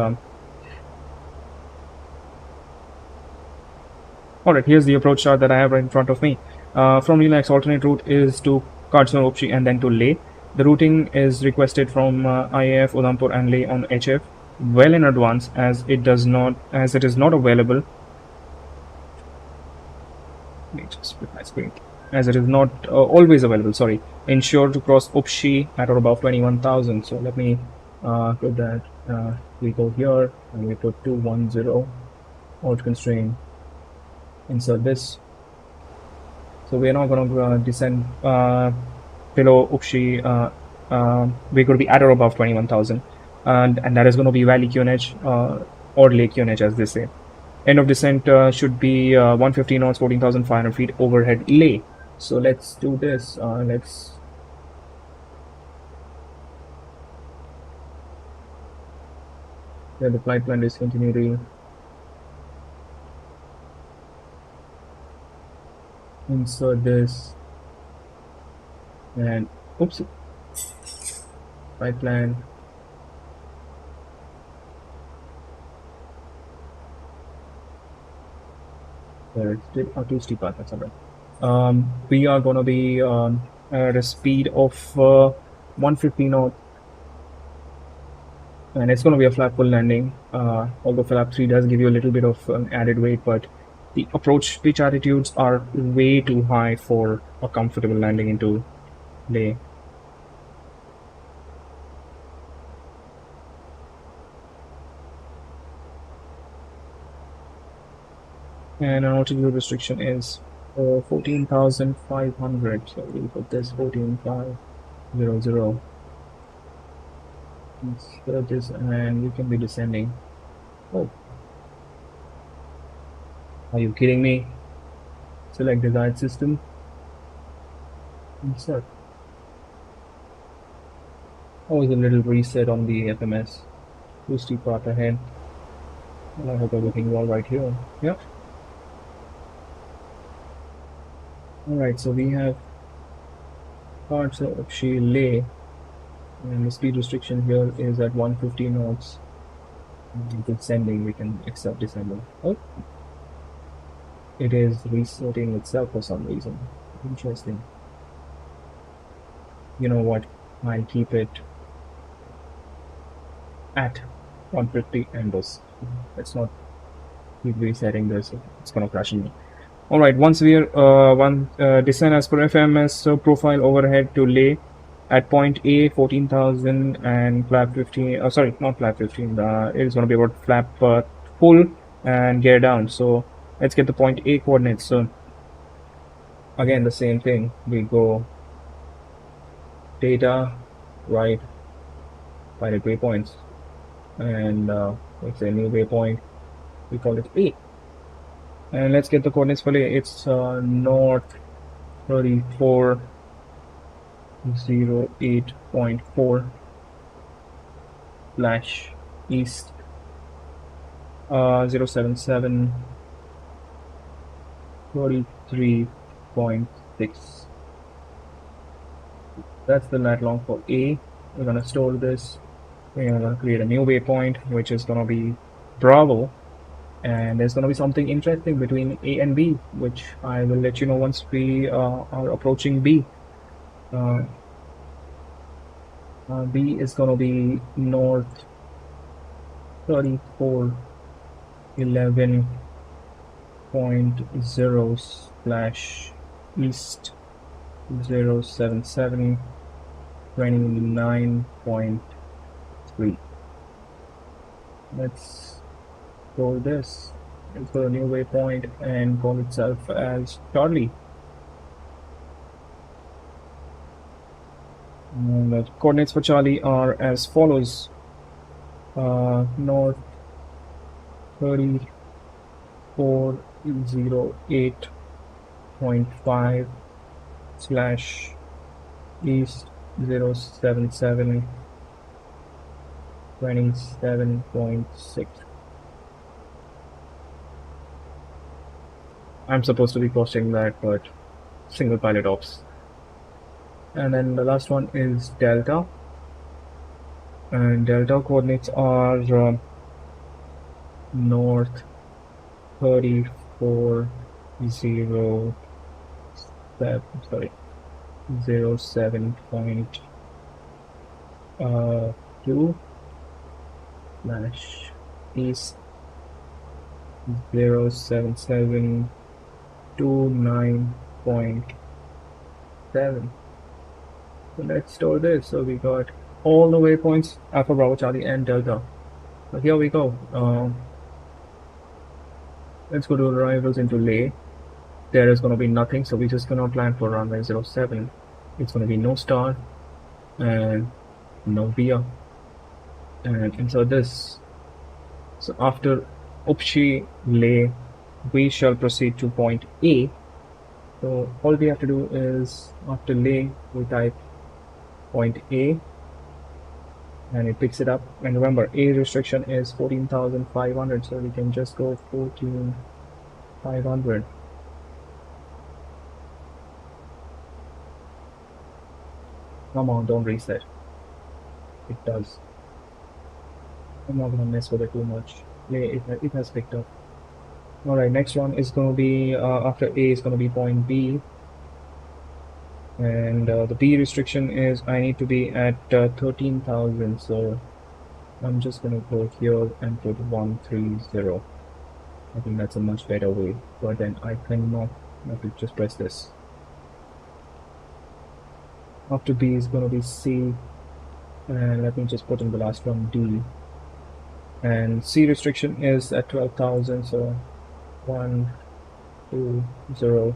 alright, here's the approach chart that I have right in front of me. From Relax, alternate route is to Kartsno, Upshi and then to Leh. The routing is requested from IAF, Udhampur and Leh on HF well in advance, as it is not available. Let me just split my screen. As it is not always available, sorry. Ensure to cross Upshi at or above 21,000. So let me put that. We go here and we put 210 alt constraint. Insert this. So we are now going to descend below Upshi. We're going to be at or above 21,000, and that is going to be Valley QNH or Lake QNH, as they say. End of descent should be 150 knots, 14,500 feet overhead Leh. So let's do this. Let's the flight plan discontinuity. Insert this and oops, flight plan. Too steep path, that's alright. We are going to be at a speed of 150 knots, and it's going to be a flap full landing. Although flap 3 does give you a little bit of added weight, but the approach pitch attitudes are way too high for a comfortable landing into Leh. And an altitude restriction is 14,500. So we'll put this 14,500. Insert this and you can be descending. Oh, are you kidding me? Select desired system. Insert. Always a little reset on the FMS. Too steep path ahead. Well, I hope everything is all right here. Yep. Alright, so we have parts of Leh, and the speed restriction here is at 150 knots. Descending, we can accept descending. Oh, it is resetting itself for some reason. Interesting. You know what? I'll keep it at 150 and this. Let's not keep resetting this. It's gonna crash me. Alright, once we are descend as per FMS profile overhead to Leh at point A 14,000 and flap 15. Sorry, not flap 15. It is going to be about flap full and gear down. So let's get the point A coordinates. So again, the same thing. We go data, right, pilot waypoints, and let's say new waypoint. We call it A. And let's get the coordinates for Leh. It's north 3408.4 slash east 077 33.6. That's the lat long for A. We're gonna store this. We're gonna create a new waypoint, which is gonna be Bravo. And there's going to be something interesting between A and B, which I will let you know once we are approaching B. B is going to be north 3411.0 slash east 077 29.3. Let's go this. Let's go a new waypoint and call itself as Charlie. And the coordinates for Charlie are as follows: north 3408.5 slash east 077 27.6. I'm supposed to be posting that, but single pilot ops. And then the last one is Delta. And Delta coordinates are north 3407 07.2 slash east 077 29.7. So let's store this. So we got all the waypoints, Alpha, Bravo, Charlie, and Delta. So here we go. Let's go to arrivals into Leh. There is going to be nothing, so we're just going to plan for runway 07. It's going to be no star and no VIA. And insert this. So after Upshi Leh, we shall proceed to point A. So all we have to do is after Leh, we type point A and it picks it up. And remember, A restriction is 14,500, so we can just go 14,500. Come on, don't reset. It does. I'm not gonna mess with it too much. Yeah, it has picked up. Alright, next one is going to be after A is going to be point B, and the B restriction is I need to be at 13,000, so I'm just going to go here and put 130. I think that's a much better way, but then I cannot. I have to just press this. After B is going to be C, and let me just put in the last one, D, and C restriction is at 12,000, so 120.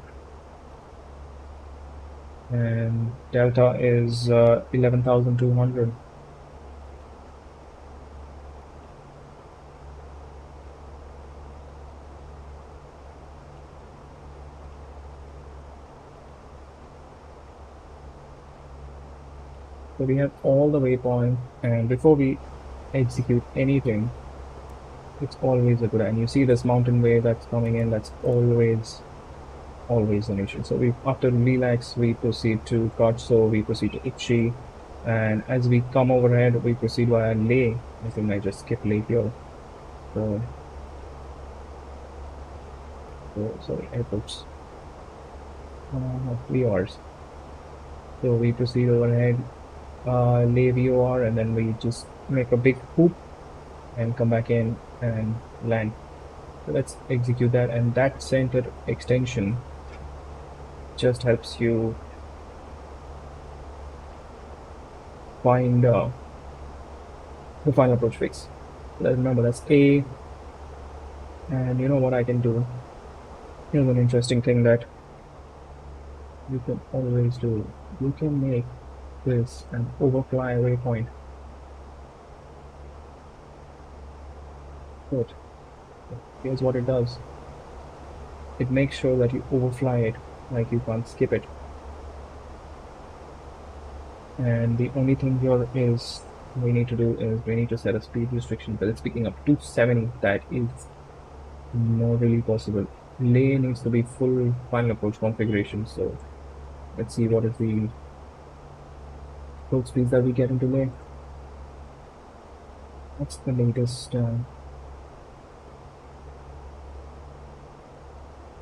and delta is 11,200. So we have all the waypoints, and before we execute anything, it's always a good. And you see this mountain wave that's coming in, that's always an issue. So we, after relax, we proceed to Kotso, we proceed to Itchy, and as we come overhead, we proceed via Leh. I think I just skipped Leh here. So, sorry, airports. VORs. So we proceed overhead, Leh VOR, and then we just make a big hoop and come back in and land. So let's execute that, and that center extension just helps you find the final approach fix. Remember, that's A, and you know what I can do? Here's an interesting thing that you can always do. You can make this an overfly waypoint. Good. Here's what it does. It makes sure that you overfly it, like you can't skip it. And the only thing here is we need to set a speed restriction, but it's picking up 270. That is not really possible. Leh needs to be full final approach configuration. So let's see what is the approach speeds that we get into Leh. What's the latest?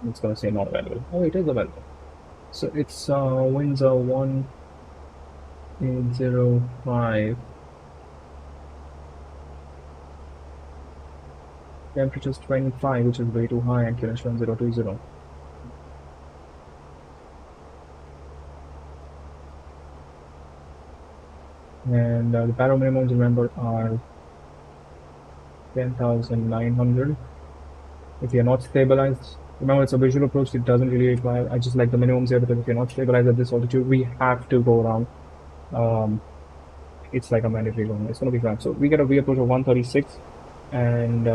It's gonna say not available. Oh, it is available. So it's winds are 1805. Temperature is 25, which is way too high, and clearance 1020. And the barrow minimums, remember, are 10,900. If you're not stabilized, remember it's a visual approach, it doesn't really require, I just like the minimums here because if you're not stabilized at this altitude, we have to go around. It's like a mandatory one. It's going to be fine. So we get a V approach of 136, and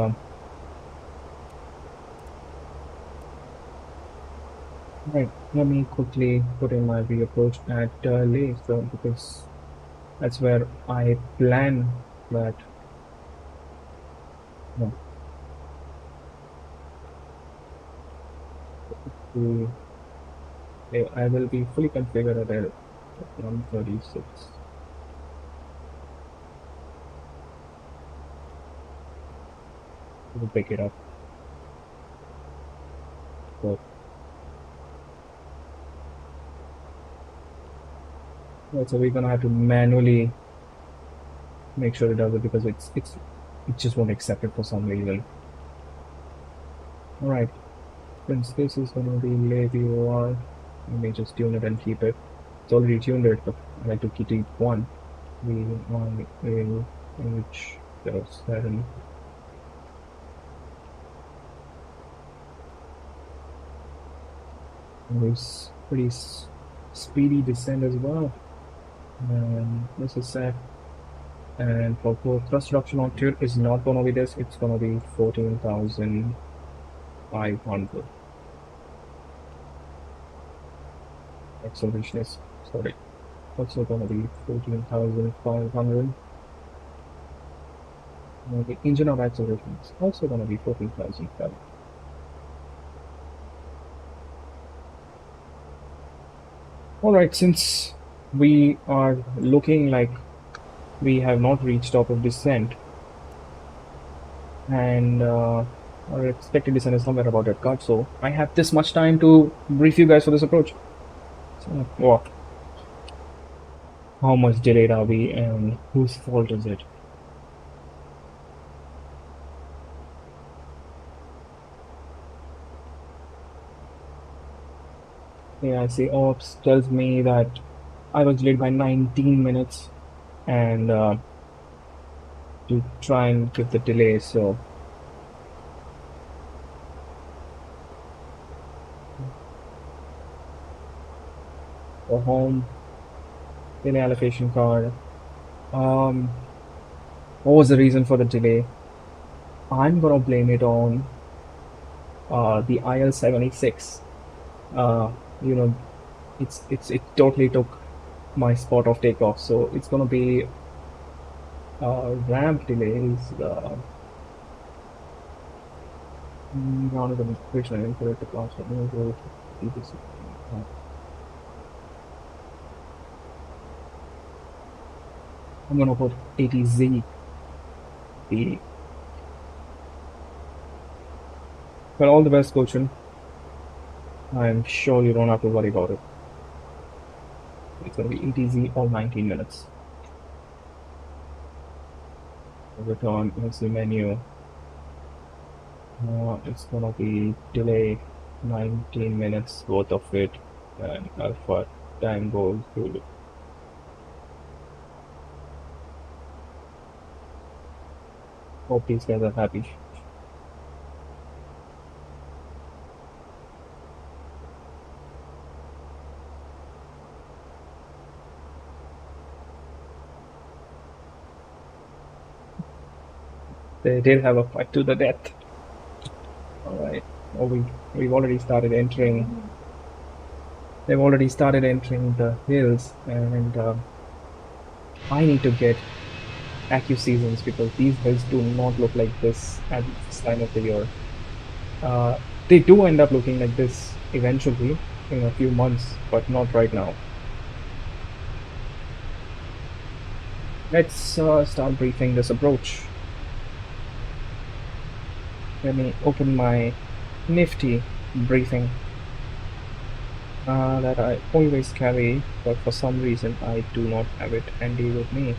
right, let me quickly put in my V approach at Leh, so because that's where I plan that. No. I will be fully configured at 136. We'll pick it up. So, right, so we're gonna have to manually make sure it does it because it just won't accept it for some reason. All right, since this is gonna be Leh VOR, you may just tune it and keep it. It's already tuned it, but I like to keep it one. VILH07. There's pretty speedy descent as well. And this is set. And for thrust reduction altitude is not gonna be this, it's gonna be 14,500. Acceleration is, sorry, also gonna be 14,500. And the engine of acceleration is also gonna be 14,500. Alright, since we are looking like we have not reached top of descent, and our expected descent is somewhere about that cut, so I have this much time to brief you guys for this approach. So, wow. How much delayed are we, and whose fault is it? Yeah, I see. Ops tells me that I was delayed by 19 minutes, and to try and give the delay. So Go home. Delay allocation card. Um, what was the reason for the delay? I'm gonna blame it on the IL-76. Uh, you know, it totally took my spot of takeoff, so it's gonna be ramp delays. Ground of the information and incorrect the class. I'm gonna put ATZ. The well, all the best, Goshen. I'm sure you don't have to worry about it. It's gonna be ATZ all 19 minutes. Return is the menu. It's gonna be delay 19 minutes worth of it, and alpha time goes to. Hope these guys are happy. They did have a fight to the death. All right. Oh, we've already started entering. They've already started entering the hills, and I need to get accu-seasons because these hills do not look like this at this time of the year. They do end up looking like this eventually in a few months, but not right now. Let's start briefing this approach. Let me open my nifty briefing that I always carry, but for some reason I do not have it handy with me.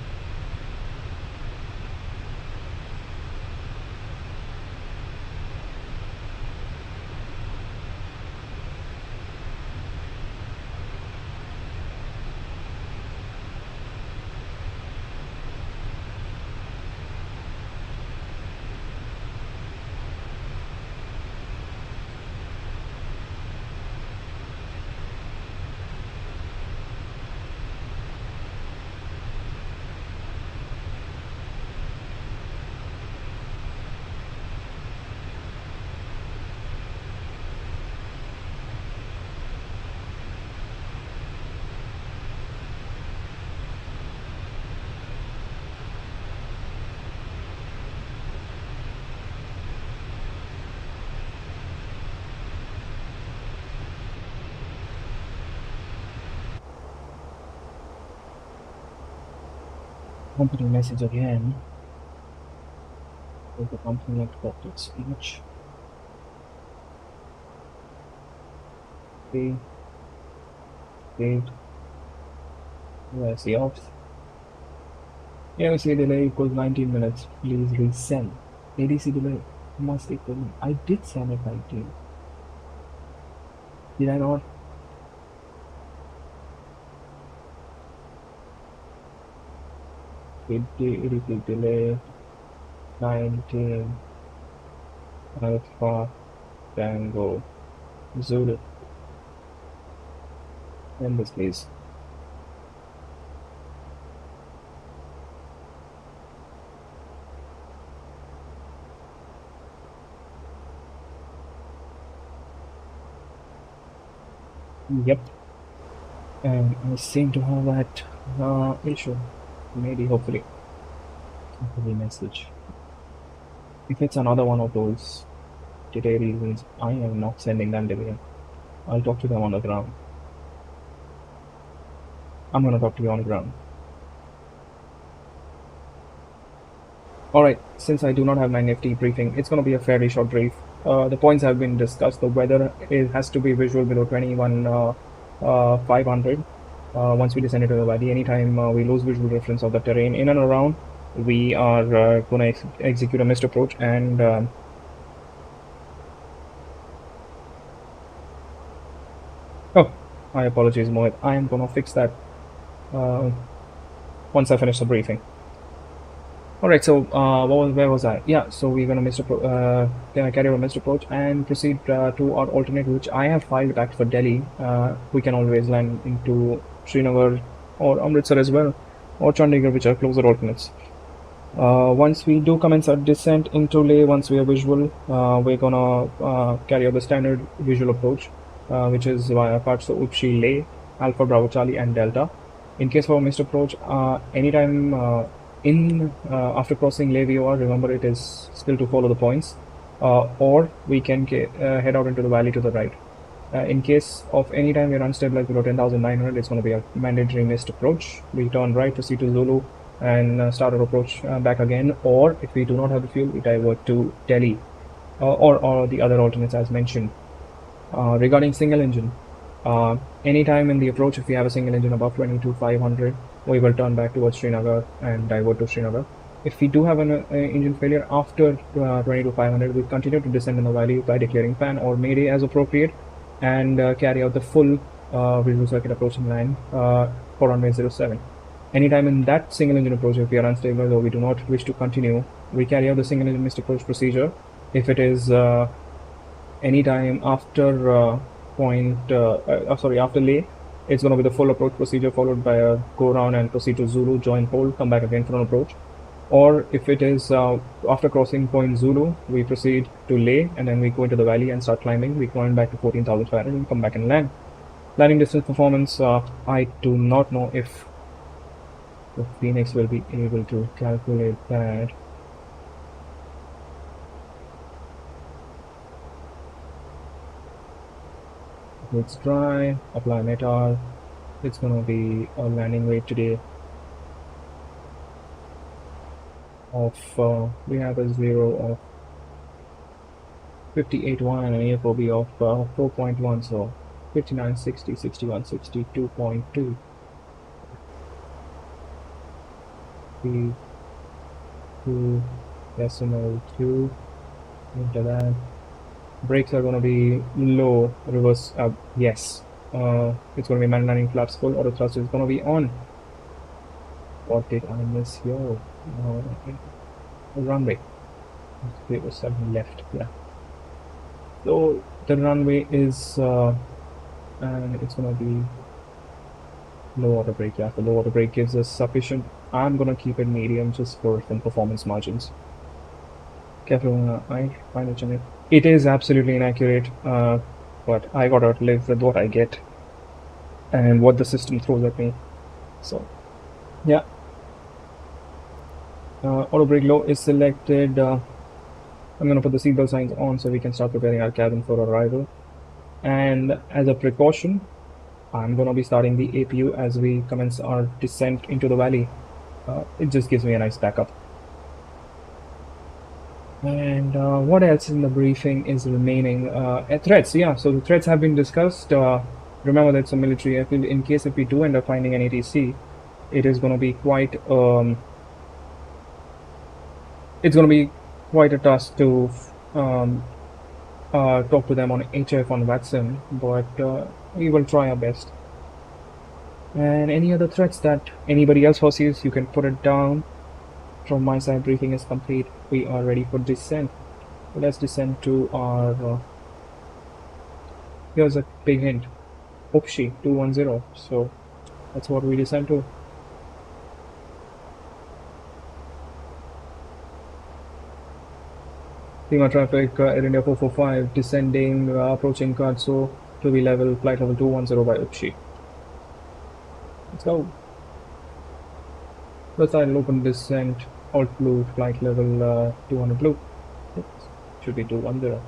Company message again. With the company expected speech. Okay. Saved. Where's the ops? ADC delay equals 19 minutes. Please resend. ADC delay must equal. I did send it 19. Did I not? ADC delay 19 Alpha Tango Zulu. End this, please. Yep. And I seem to have that issue. Maybe, hopefully. Company message. If it's another one of those delay reasons, I am not sending them delay. I'll talk to them on the ground. I'm gonna talk to you on the ground. Alright, since I do not have my nifty briefing, it's gonna be a fairly short brief. The points have been discussed. The weather has to be visual below 21,500. Once we descend into the valley, anytime we lose visual reference of the terrain in and around, we are gonna execute a missed approach and oh, I apologize, Mohit. I am gonna fix that once I finish the briefing. All right, so where was I? Yeah, so we're gonna carry over missed approach and proceed to our alternate, which I have filed back for Delhi. We can always land into Srinagar or Amritsar as well, or Chandigarh, which are closer alternates. Once we do commence our descent into Leh, once we are visual, we're gonna carry out the standard visual approach, which is via parts of Upshi, Leh, Alpha, Bravo, Charlie, and Delta. In case of a missed approach, anytime after crossing Leh VOR, remember it is still to follow the points, or we can head out into the valley to the right. In case of any time we're unstable at below 10,900, it's going to be a mandatory missed approach. We turn right, proceed to Zulu, and start our approach back again. Or if we do not have the fuel, we divert to Delhi or the other alternates as mentioned. Regarding single engine, anytime in the approach, if we have a single engine above 22,500, we will turn back towards Srinagar and divert to Srinagar. If we do have an engine failure after 22,500, we continue to descend in the valley by declaring pan or mayday as appropriate and carry out the full visual circuit approaching line for runway 07. Anytime in that single engine approach, if we are unstable or we do not wish to continue, we carry out the single engine missed approach procedure. If it is anytime after after Leh, it's going to be the full approach procedure followed by a go around and proceed to Zulu, join hold, come back again for an approach. Or if it is after crossing point Zulu, we proceed to Leh and then we go into the valley and start climbing. We climb back to 14,500 and come back and land. Landing distance performance, I do not know if the Fenix will be able to calculate that. Let's try, apply METAR. It's going to be a landing weight today of, we have a 0 of 58.1 and an AFOB of 4.1, so 59.60, 61.60, 2.2. 2.2 into that. Brakes are going to be low, reverse, yes. It's going to be manual landing flaps full, auto thrust is going to be on. What did I miss here? Runway. There was 7 left, yeah. So the runway is, and it's going to be low auto brake. Yeah, the low auto brake gives us sufficient. I'm going to keep it medium just for some performance margins. Careful, I find it. It is absolutely inaccurate, but I gotta live with what I get and what the system throws at me. So, yeah. Auto brake low is selected. I'm gonna put the seatbelt signs on so we can start preparing our cabin for arrival. And as a precaution, I'm gonna be starting the APU as we commence our descent into the valley. It just gives me a nice backup. And what else in the briefing is remaining? Threats, yeah. So the threats have been discussed. Remember that it's a military airfield. In case if we do end up finding an ATC, it is going to be quite. It's going to be quite a task to talk to them on HF on VATSIM, but we will try our best. And any other threats that anybody else foresees, you can put it down. From my side, briefing is complete. We are ready for descent. Let's descend to our. Here's a big hint. Upshi 210. So that's what we descend to. Lima traffic, Air India 445 descending, approaching Kadso to be level, flight level 210 by Upshi. Let's go. First I'll open descent, alt blue, flight level 200 blue. It should be 210.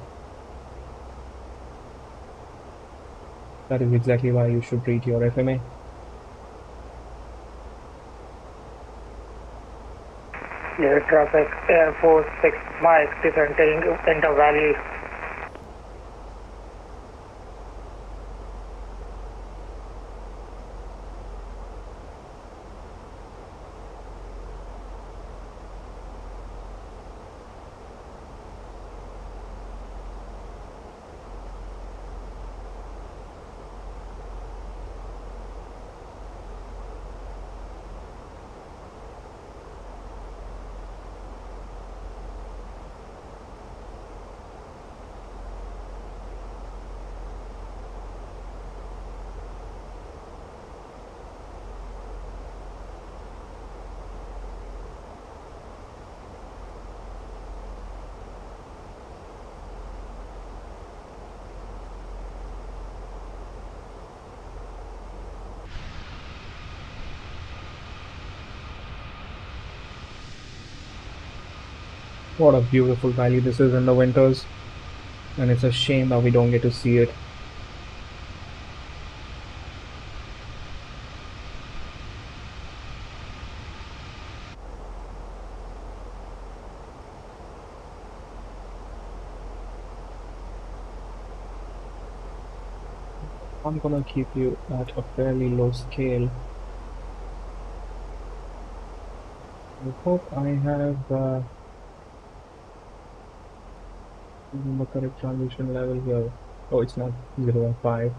That is exactly why you should read your FMA. Air traffic, Air Force 6 miles descending into valley. What a beautiful valley this is in the winters, and it's a shame that we don't get to see it. I'm gonna keep you at a fairly low scale. I hope I have the correct transition level here. Oh, it's not 0.5.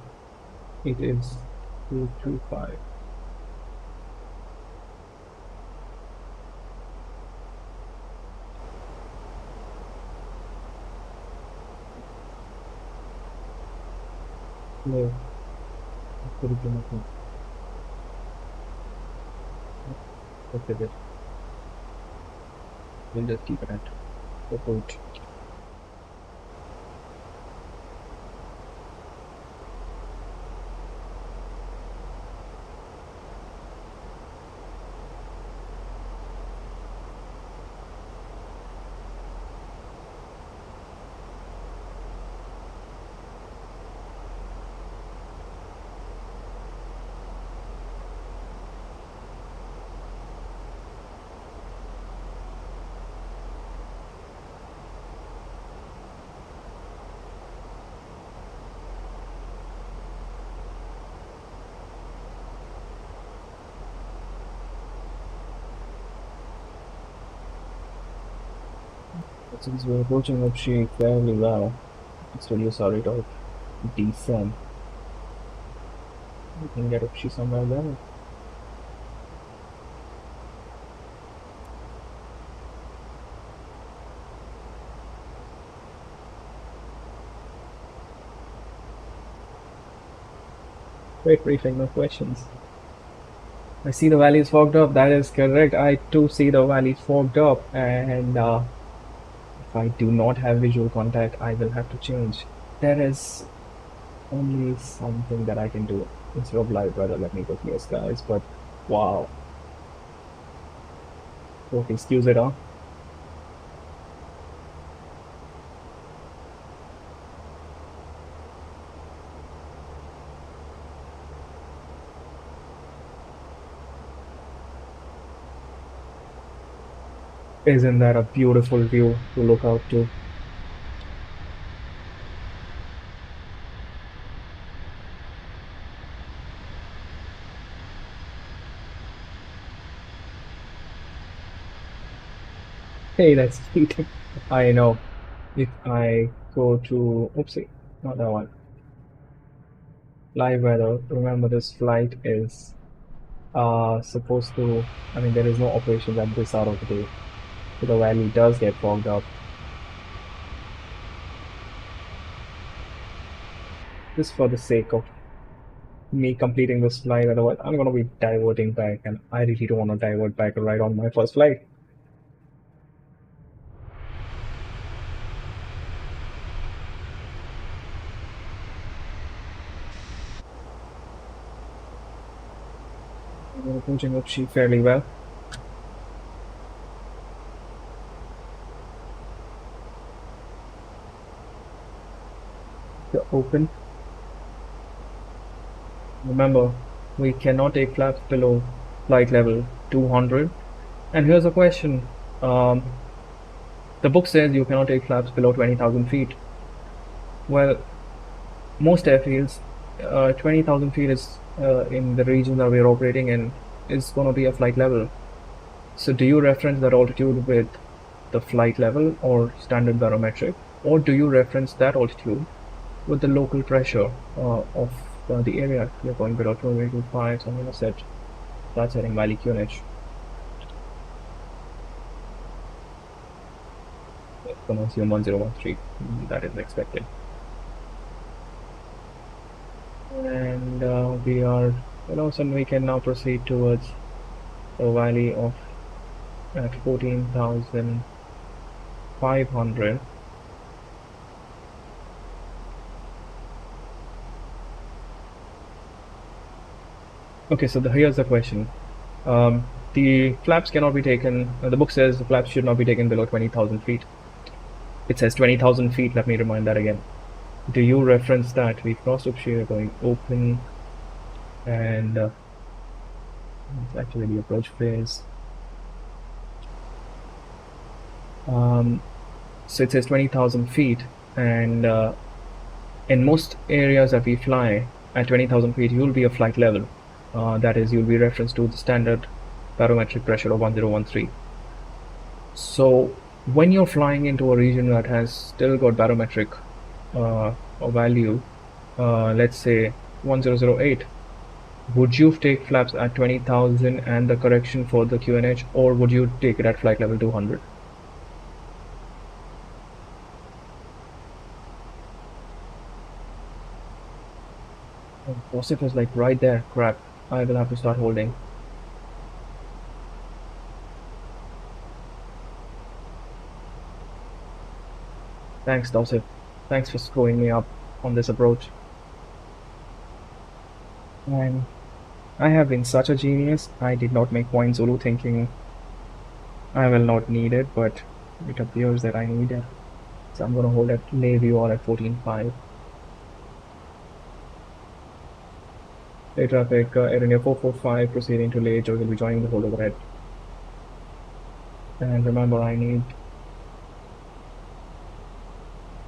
It is 225. No, put it in my phone. Look it. We'll just keep it at the point. Since we're approaching Upshi fairly well, let's reduce our rate of descent. We can get Upshi somewhere there. Great briefing, no questions. I see the valley is fogged up. That is correct. I too see the valley fogged up, and if I do not have visual contact, I will have to change. There is only something that I can do instead of live weather. Let me go clear skies. But wow. Okay, excuse it, huh? Isn't that a beautiful view to look out to? Hey, that's sweet. I know. If I go to, oopsie, not that one. Live weather. Remember, this flight is supposed to. I mean, there is no operations at this hour of the day, so the valley does get fogged up. Just for the sake of me completing this flight, otherwise I'm gonna be diverting back, and I really don't want to divert back right on my first flight. We're approaching Upshi fairly well. The open. Remember, we cannot take flaps below flight level 200. And here's a question. The book says you cannot take flaps below 20,000 feet. Well, most airfields, 20,000 feet is in the region that we're operating in is going to be a flight level. So do you reference that altitude with the flight level or standard barometric, or do you reference that altitude with the local pressure of the area? You're going below 285, so I'm going to set that setting Valley QNH. It's going to assume 1013. That is expected. And we are, so we can now proceed towards a valley of at 14,500. Okay, so here's the question. the flaps cannot be taken. The book says the flaps should not be taken below 20,000 feet. It says 20,000 feet. Let me remind that again. Do you reference that? We crossed up here going open, and it's actually the approach phase. So it says 20,000 feet, and in most areas that we fly at 20,000 feet, you'll be a flight level. That is, you'll be referenced to the standard barometric pressure of 1013. So when you're flying into a region that has still got barometric value, let's say 1008, would you take flaps at 20,000 and the correction for the QNH, or would you take it at flight level 200? Joseph is like right there. Crap, I will have to start holding. Thanks, Joseph. Thanks for screwing me up on this approach. And I have been such a genius. I did not make point Zulu thinking I will not need it, but it appears that I need it. So I'm gonna hold at Lay VR at 14.5. Lay traffic, Air India 445 proceeding to Lay. Joe will be joining the hold overhead. And remember, I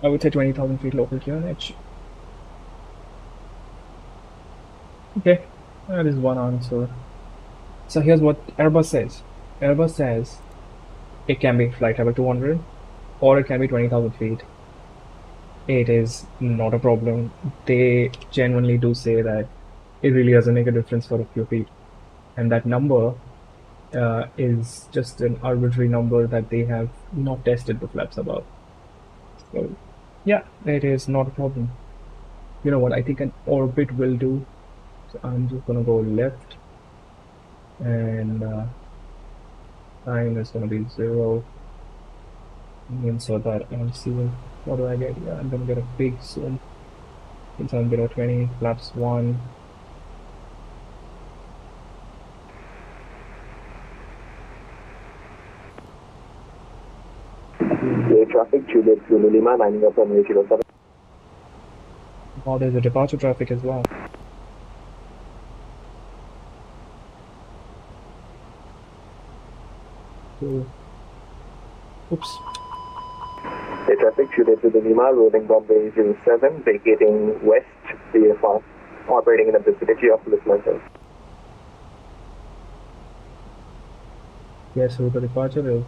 would say 20,000 feet local QNH. Okay, that is one answer. So here's what Airbus says. Airbus says it can be flight level 200 or it can be 20,000 feet. It is not a problem. They genuinely do say that it really doesn't make a difference for a few feet. And that number is just an arbitrary number that they have not tested the flaps above. So yeah, it is not a problem. You know what, I think an orbit will do. So I'm just gonna go left, and time is gonna be 0. Insert that and see what do I get. Yeah, I'm gonna get a big zoom. Since I'm below 20, flaps 1. Traffic, Juliet Zulu Lima, lining up on 07. Oh, there's a departure traffic as well. Oops. Air traffic, Juliet Zulu Lima, rolling Bombay 07, vacating west, VFR, operating in the vicinity of Los Angeles. Guess who the departure is?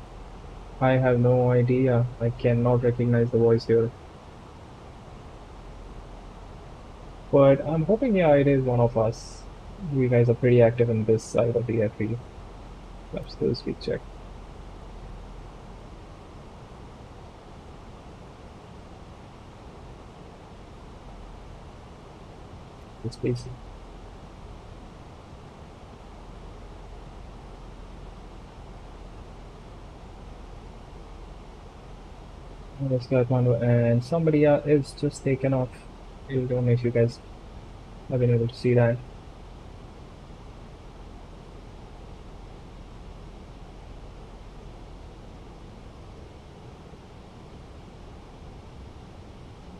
I have no idea. I cannot recognize the voice here. But I'm hoping, yeah, it is one of us. You guys are pretty active in this side of the FE. Let's do a speed check. It's basic. Let's get one, and somebody else is just taken off. I don't know if you guys have been able to see that.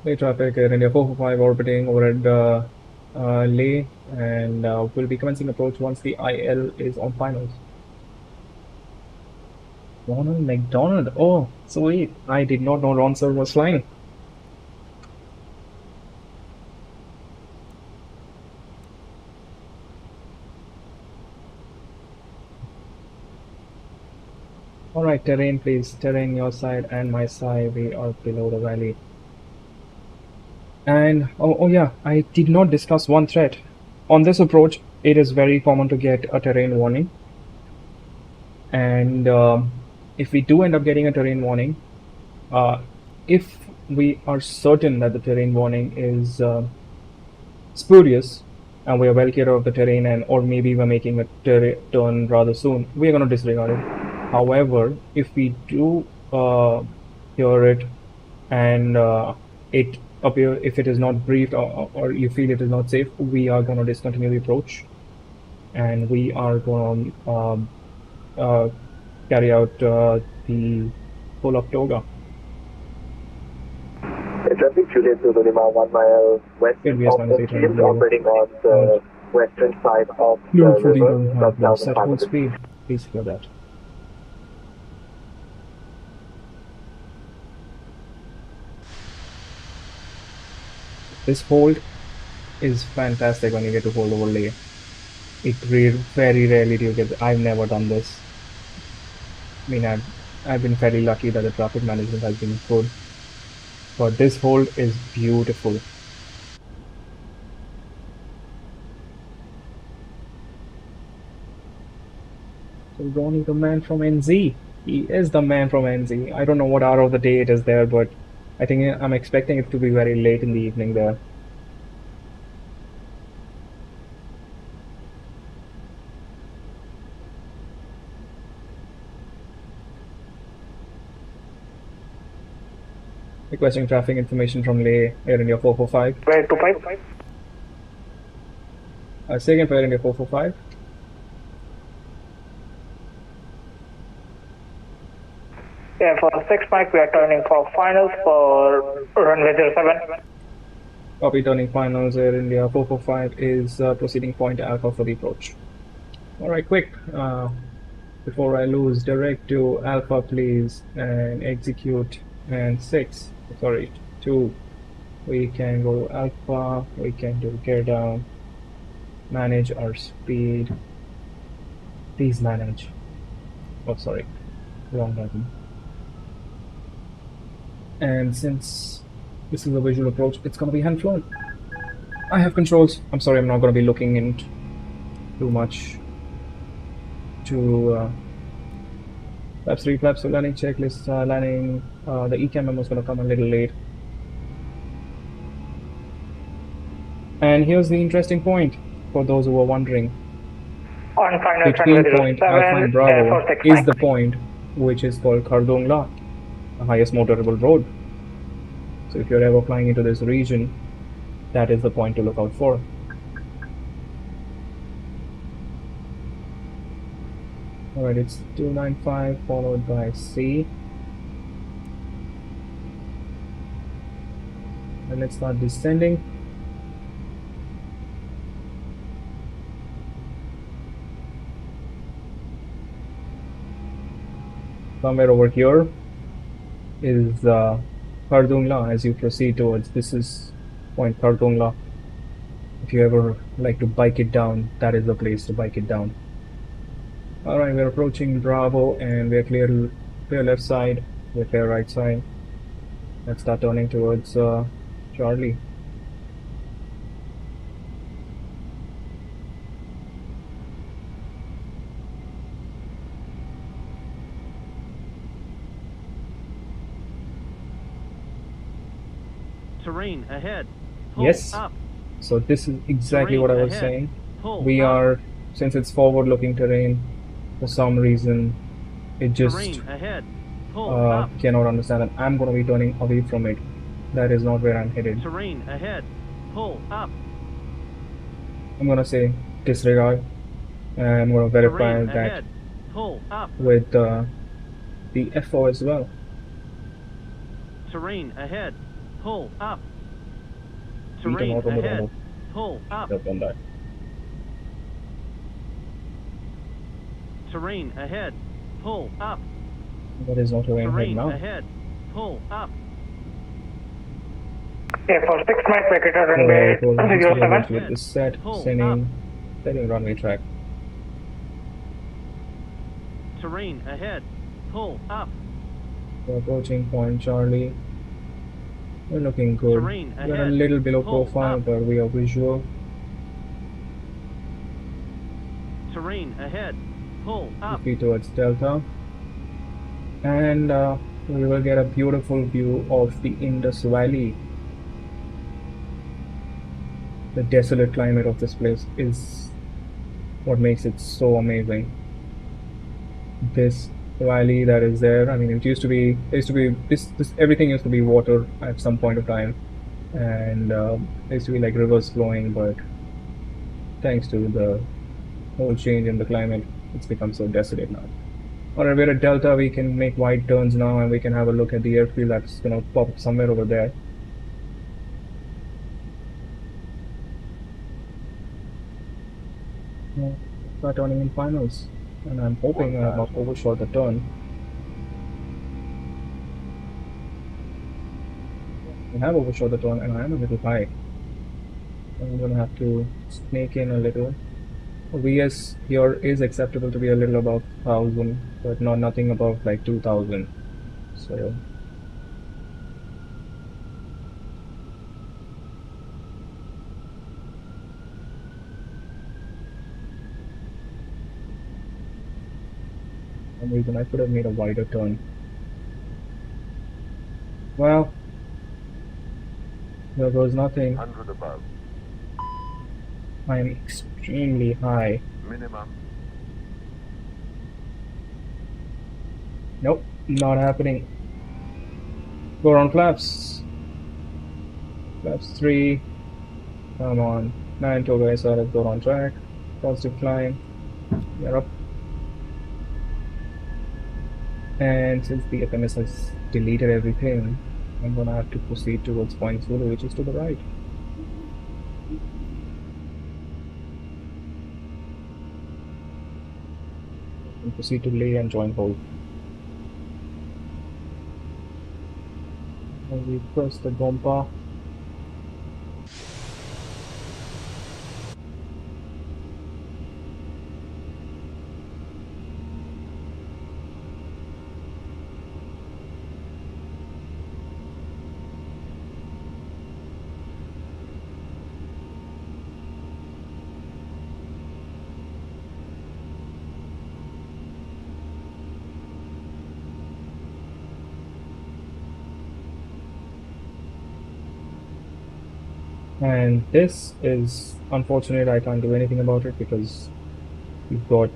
Lay traffic, Air India 445 orbiting over at Leh, and will be commencing approach once the IL is on finals. Ronald McDonald. Oh, sweet. I did not know Ron Sir was flying. Alright, terrain please. Terrain your side and my side. We are below the valley. And oh yeah, I did not discuss one threat. On this approach, it is very common to get a terrain warning. And if we do end up getting a terrain warning, if we are certain that the terrain warning is spurious and we are well clear of the terrain, and or maybe we're making a turn rather soon, we are going to disregard it. However, if we do hear it and if it is not briefed or you feel it is not safe, we are going to discontinue the approach, and we are going to carry out the pull of toga. Air traffic Juliet to the Lima 1 mile west of VS the -800 field, operating on the western side of the Load for river, the from now set hold 1500. speed. Please clear that. This hold is fantastic when you get to hold over lay. Very rarely do you get. I've never done this. I mean, I've been fairly lucky that the traffic management has been good, but this hold is beautiful. So Ronnie, the man from NZ, he is the man from NZ. I don't know what hour of the day it is there, but I think I'm expecting it to be very late in the evening there. Requesting traffic information from Leh, Air India 445. Where 25? Say again for Air India 445. Yeah, for 6 Mike, we are turning for finals for runway 07. Copy, turning finals. Air India 445 is proceeding point Alpha for the approach. Alright, quick. Before I lose, direct to Alpha please, and execute, and 6, sorry, 2. We can go Alpha, we can do gear down, manage our speed. Please manage. Oh, sorry, wrong button. And since this is a visual approach, it's going to be hand flown. I have controls. I'm sorry, I'm not going to be looking into too much to flaps 3, flaps 2, landing checklist, landing. The ECAM memo is going to come a little late. And here's the interesting point for those who are wondering. On final Between runway point 07, Alpha and Bravo for 6 is Mike. the point which is called Khardungla, the highest motorable road. So if you're ever flying into this region, that is the point to look out for. Alright, it's 295 followed by C. And let's start descending. Somewhere over here is Khardungla as you proceed towards. This is point Khardungla. If you ever like to bike it down, that is the place to bike it down. Alright, we're approaching Bravo and we're clear left side, we're clear right side. Let's start turning towards Charlie. Terrain ahead. Pull Yes. up. So this is exactly Terrain what I was ahead. saying. Pull We up. are, since it's forward looking terrain, for some reason it just Terrain ahead. Pull up. cannot understand that I'm going to be turning away from it. That is not where I'm headed. Terrain ahead. Pull up. I'm going to say disregard, and I'm going to verify Terrain that ahead. Pull up. with the FO as well. Terrain ahead. Pull up. Beat 'em Terrain out on the ahead. road. Pull up. I've done that. Terrain ahead. Pull up. That is not where I'm heading Terrain now. ahead. Pull up. Yeah, for 6 Mike, vacate runway Alright, well, let's get 07. with the set, Pull setting runway track. Terrain ahead. Pull up. We're approaching point Charlie. We're looking good. Terrain We're a ahead. little below Pull profile, up. but we are visual. Terrain ahead. Pull up. Feet towards Delta. And we will get a beautiful view of the Indus Valley. The desolate climate of this place is what makes it so amazing. This valley that is there, I mean, it used to be everything used to be water at some point of time, and there used to be like rivers flowing, but thanks to the whole change in the climate, It's become so desolate now. Alright, we're at Delta. We can make wide turns now, and we can have a look at the airfield that's gonna pop up somewhere over there. Start turning in finals, and I'm hoping I have not overshot the turn. I have overshot the turn, and I am a little high. I'm gonna have to snake in a little. VS here is acceptable to be a little above 1000, but nothing above like 2000. So for some reason I could have made a wider turn. Well, there goes nothing. 100 above. I am extremely high. Minimum. Nope, not happening. Go on flaps. Flaps 3. Come on. 9 to guys, let's go on track. Positive climb. You're up. And since the FMS has deleted everything, I'm gonna have to proceed towards Point Zulu, which is to the right. And proceed to lay and join hold. And we press the Gompa. And this is unfortunate. I can't do anything about it because we've got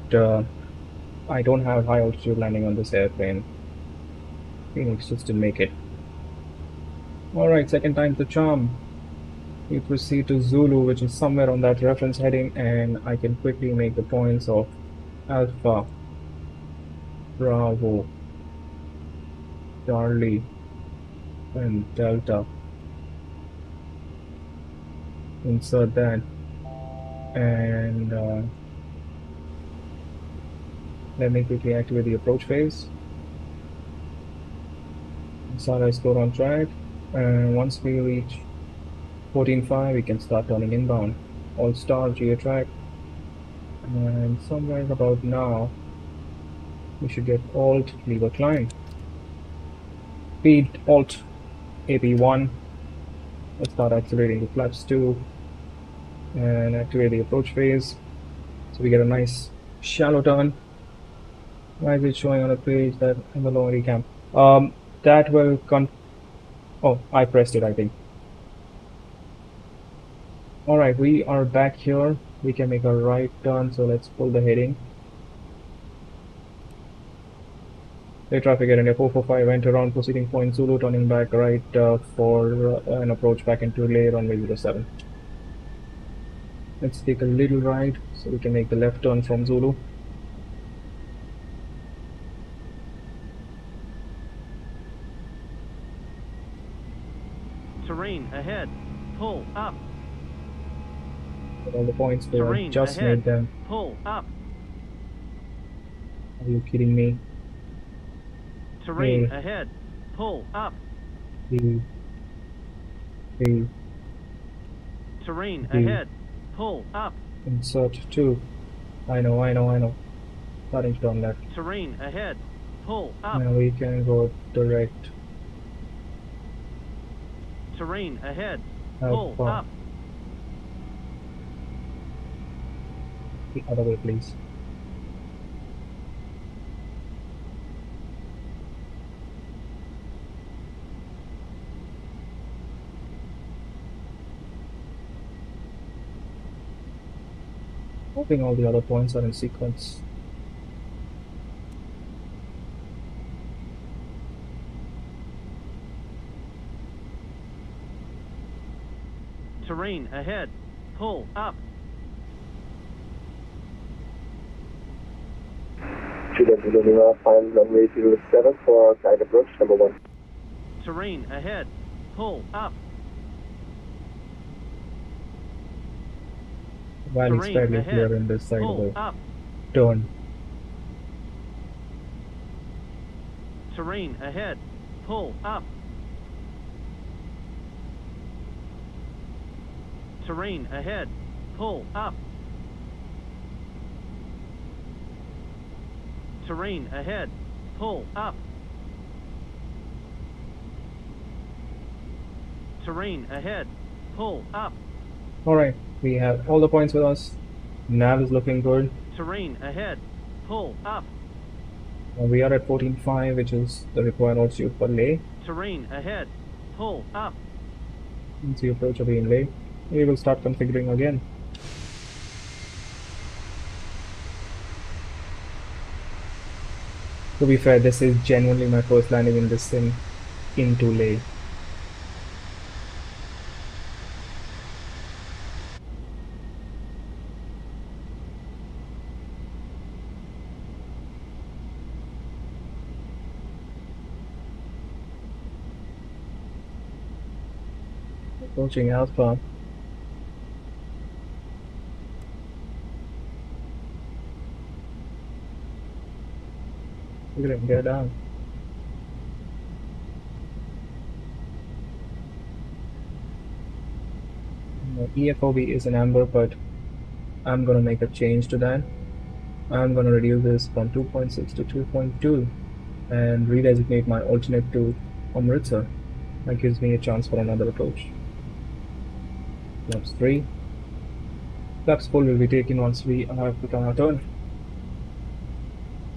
I don't have high altitude landing on this airplane. Phoenix just didn't make it. Alright, second time's the charm. We proceed to Zulu, which is somewhere on that reference heading, and I can quickly make the points of Alpha, Bravo, Charlie, and Delta. Insert that, and let me quickly activate the approach phase. Insert score on track, and once we reach 14.5, we can start turning inbound. All star GA track, and somewhere about now, we should get Alt lever climb. Speed Alt AP1. Let's start accelerating the flaps 2. And activate the approach phase, so we get a nice shallow turn. Why is it showing on a page that in the lower recam? That will oh, I pressed it, I think. Alright, we are back here. We can make a right turn, so let's pull the heading. Air traffic at India 445 went around, proceeding Point Zulu, turning back right for an approach back into Leh runway 07. Let's take a little ride so we can make the left turn from Zulu. Terrain ahead. Pull up. All the points there, I Terrain just ahead. made them. Pull up. Are you kidding me? Terrain Hey. ahead. Pull up. The Terrain Hmm. ahead. Pull up. insert 2. I know. Starting to turn left. Terrain ahead. Pull up. Now we can go direct. Terrain ahead. How Pull far? up. The other way, please. Hoping all the other points are in sequence. Terrain ahead. Pull up. Juliet to the Lima, final runway 07 for guide approach number 1. Terrain ahead. Pull up. While it's Terrain fairly ahead. clear in this side of Pull the up. turn. Terrain ahead. Pull up. Terrain ahead. Pull up. Terrain ahead. Pull up. Terrain ahead. Pull up. Alright, we have all the points with us. Nav is looking good. Terrain ahead. Pull up. We are at 14.5, which is the required altitude for Leh. Terrain ahead. Pull up. Once you approach again Leh, we will start configuring again. To be fair, this is genuinely my first landing in this sim into Leh. Approaching Alpha. Look at him, get down. EFOB is an amber, but I'm gonna make a change to that. I'm gonna reduce this from 2.6 to 2.2 and redesignate my alternate to Amritsar. That gives me a chance for another approach. Flaps 3. Flaps 4 will be taken once we have become our turn.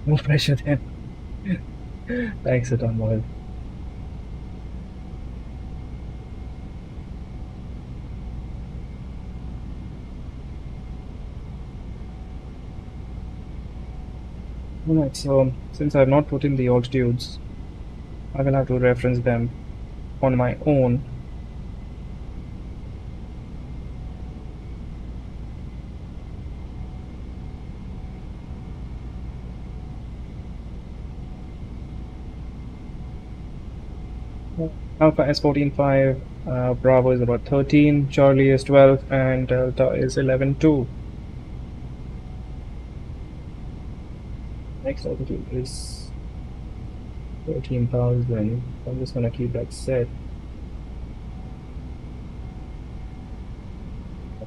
No pressure then. Thanks, it on mobile. Alright, so since I have not put in the altitudes, I will have to reference them on my own. Alpha is 14.5, Bravo is about 13, Charlie is 12, and Delta is 11.2. Next altitude is 13,000. I'm just gonna keep that set.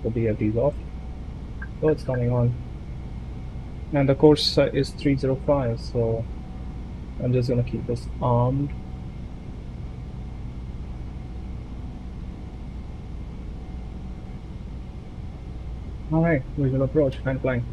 The BFD is off. So it's coming on. And the course is 305, so I'm just gonna keep this armed. Alright, visual approach and flying.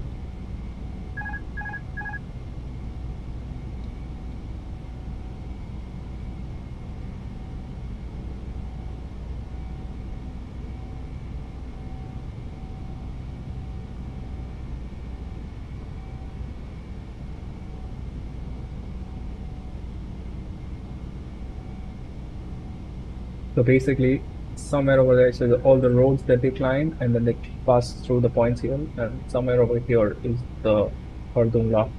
So basically, somewhere over there is all the roads that they climb, and then they pass through the points here, and somewhere over here is the Hardungla.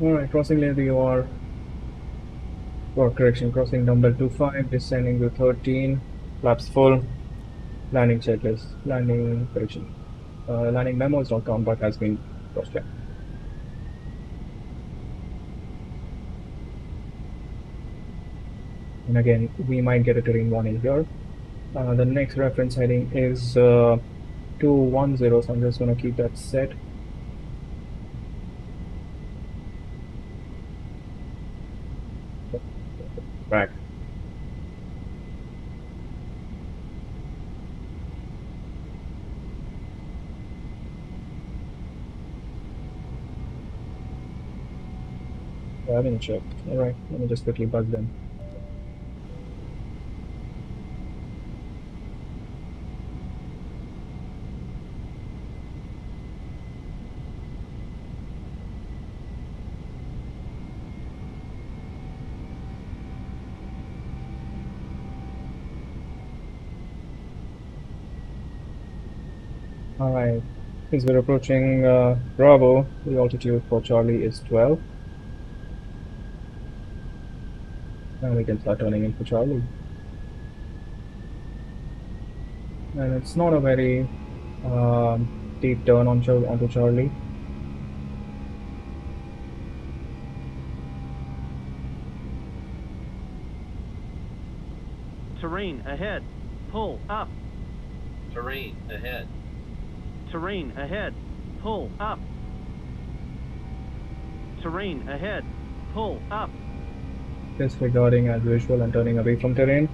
Alright, crossing lane VOR, or correction, crossing number 25, descending to 13, flaps full, landing checklist, landing correction. Landing memo is not count but has been cross-checked. And again, we might get a terrain warning here. The next reference heading is 210, so I'm just going to keep that set. Back. I haven't checked. Alright, let me just quickly buzz them. Alright, Since we're approaching Bravo, the altitude for Charlie is 12. And we can start turning in for Charlie. And it's not a very deep turn onto Charlie. Terrain ahead. Pull up. Terrain ahead. Terrain ahead. Pull up. Terrain ahead. Pull up. Disregarding as usual and turning away from terrain.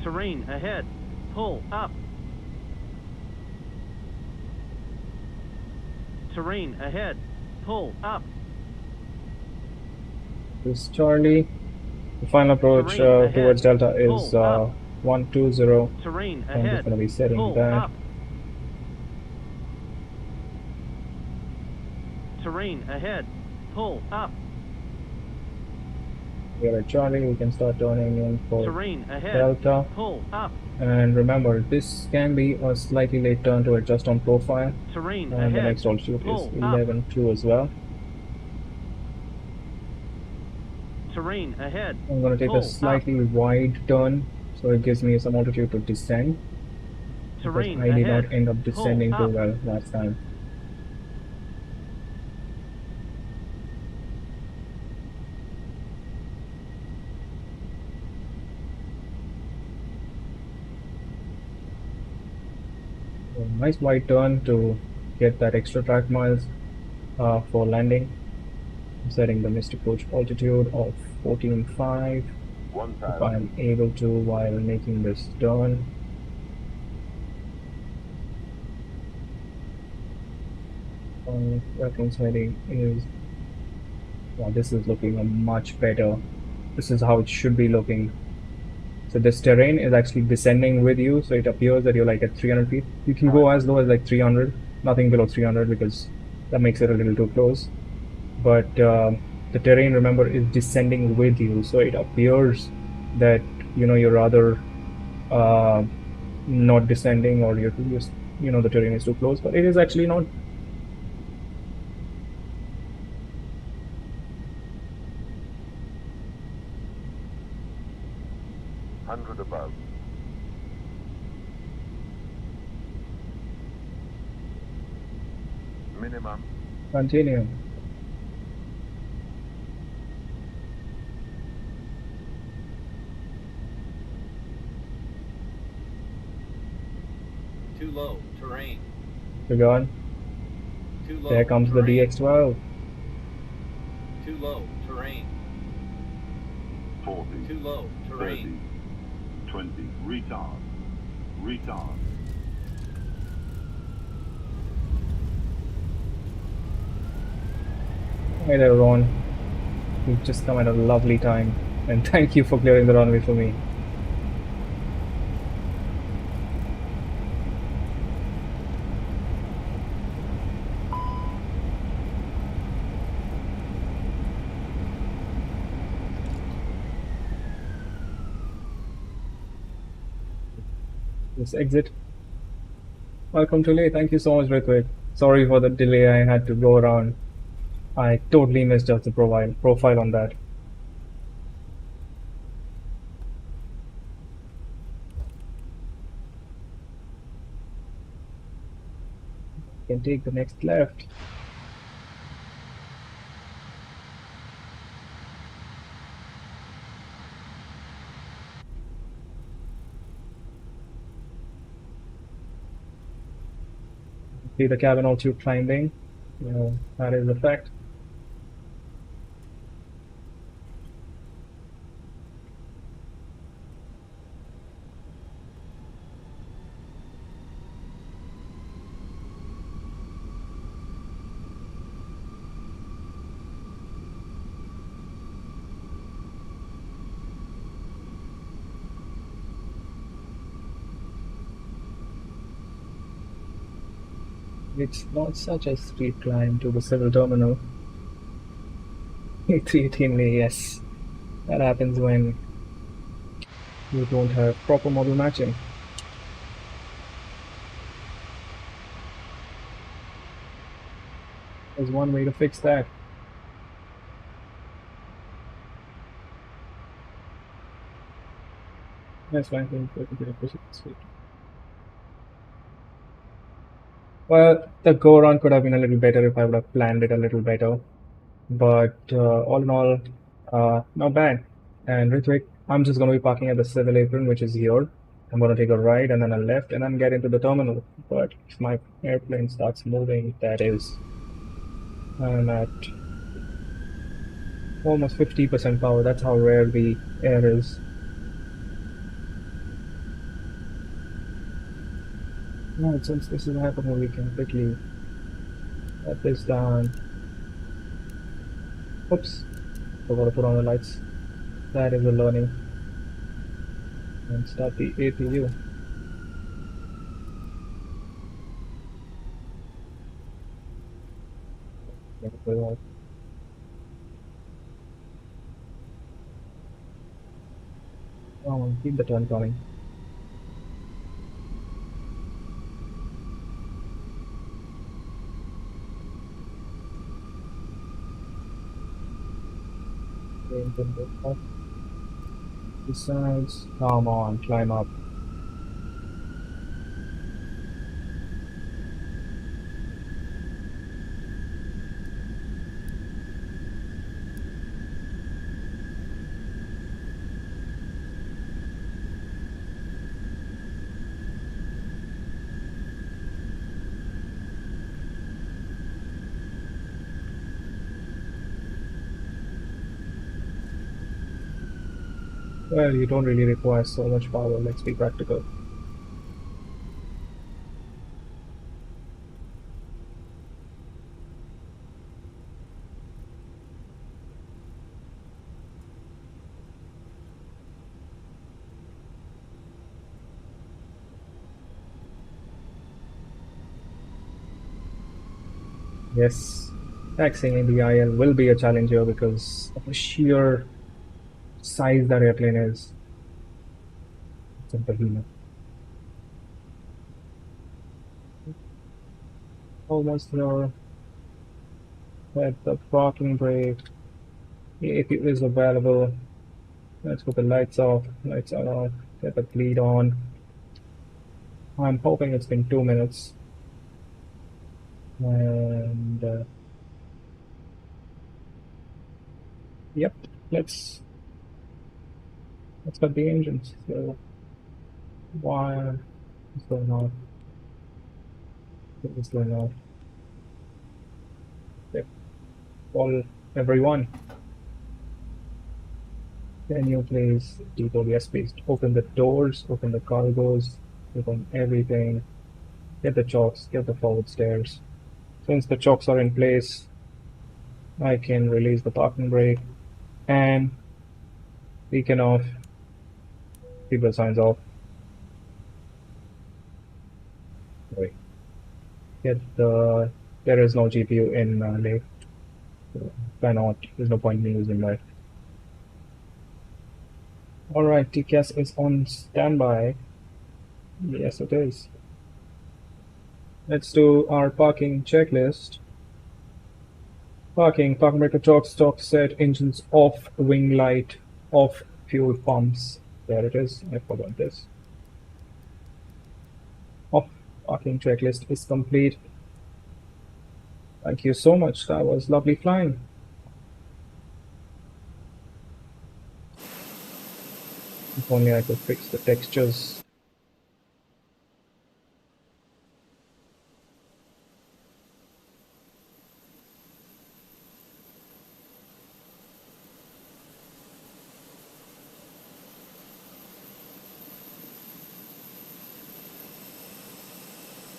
Terrain ahead. Pull up. Terrain ahead. Pull up. This is Charlie. The final approach Terrain ahead. towards Delta is Pull up. 120. Terrain I'm just ahead. going to be setting Pull that. up. Terrain ahead. Pull up. We are at Charlie. We can start turning in for Terrain ahead. Delta. Pull up. And remember, this can be a slightly late turn to adjust on profile. Terrain And ahead. the next altitude is Pull up. 11.2 as well. Terrain ahead. I'm going to take Pull a up. slightly wide turn, so it gives me some altitude to descend. Because Terrain I did ahead. not end up descending Pull too up. well last time. A nice wide turn to get that extra track miles for landing. I'm setting the missed approach altitude of 14.5 if I'm able to while making this turn. Reference heading is, well, this is looking much better. This is how it should be looking. So this terrain is actually descending with you, so it appears that you're like at 300 feet. You can go as low as like 300, nothing below 300 because that makes it a little too close. But the terrain, remember, is descending with you, so it appears that you're rather not descending, or you're just the terrain is too close, but it is actually not. Above. Minimum. Continue. Too low. Terrain. We're gone. Too low. There comes terrain. the DX-12. Too low. Terrain. 40. Too low. Terrain. 30. 20. Retard. Retard. Hey there, Ron. You've just come at a lovely time, and thank you for clearing the runway for me. This exit. Welcome to Leh. Thank you so much, Ritvik. Sorry for the delay. I had to go around. I totally misjudged the profile on that. Can take the next left. See the cabin altitude climbing. That is the fact. It's not such a steep climb to the civil terminal. A318, yes. That happens when you don't have proper model matching. There's one way to fix that. That's fine. Well, the go around could have been a little better if I would have planned it a little better. But all in all, not bad. And Ritwik, I'm just going to be parking at the civil apron, which is here. I'm going to take a right and then a left and then get into the terminal. But if my airplane starts moving, that is, I'm at almost 50% power. That's how rare the air is. Right, since this is happening, we can quickly let this down. Oops, forgot to put on the lights. That is a learning. And start the APU. Oh, keep the turn coming. Besides, come on, climb up. Well, you don't really require so much power, let's be practical. Yes, taxiing in the IL will be a challenge here because of the sheer size that airplane is. It's a behemoth. Almost there. Let the parking brake. The APU is available. Let's put the lights off. Lights are off. Get the bleed on. I'm hoping it's been 2 minutes. And yep, let's cut the engines. So why is going on? What is going on? Yep. All everyone. Can you please, people, yes please, open the doors, open the cargos, open everything, get the chocks, get the forward stairs. Since the chocks are in place, I can release the parking brake and beacon off, keep the signs off. Wait. Get the, there is no GPU in Lake. So why not? There's no point in me using that. Alright, TCAS is on standby. Yes, it is. Let's do our parking checklist. Parking brake chocks, stock set, engines off, wing light, off, fuel pumps. There it is, I forgot this. Off, parking checklist is complete. Thank you so much, that was lovely flying. If only I could fix the textures.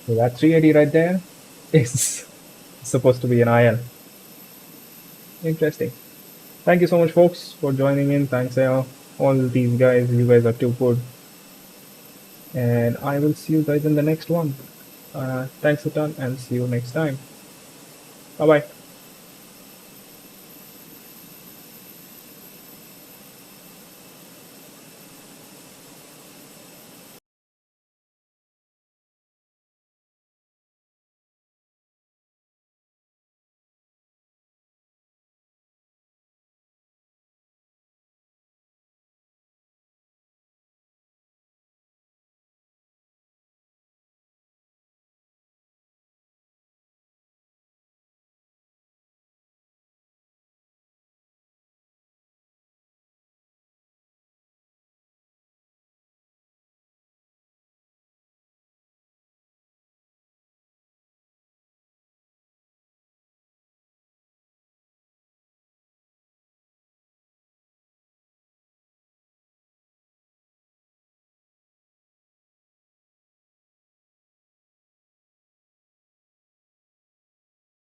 So that 380 right there is supposed to be an IL. Interesting. Thank you so much, folks, for joining in. Thanks, all these guys. You guys are too good. And I will see you guys in the next one. Thanks a ton and see you next time. Bye bye.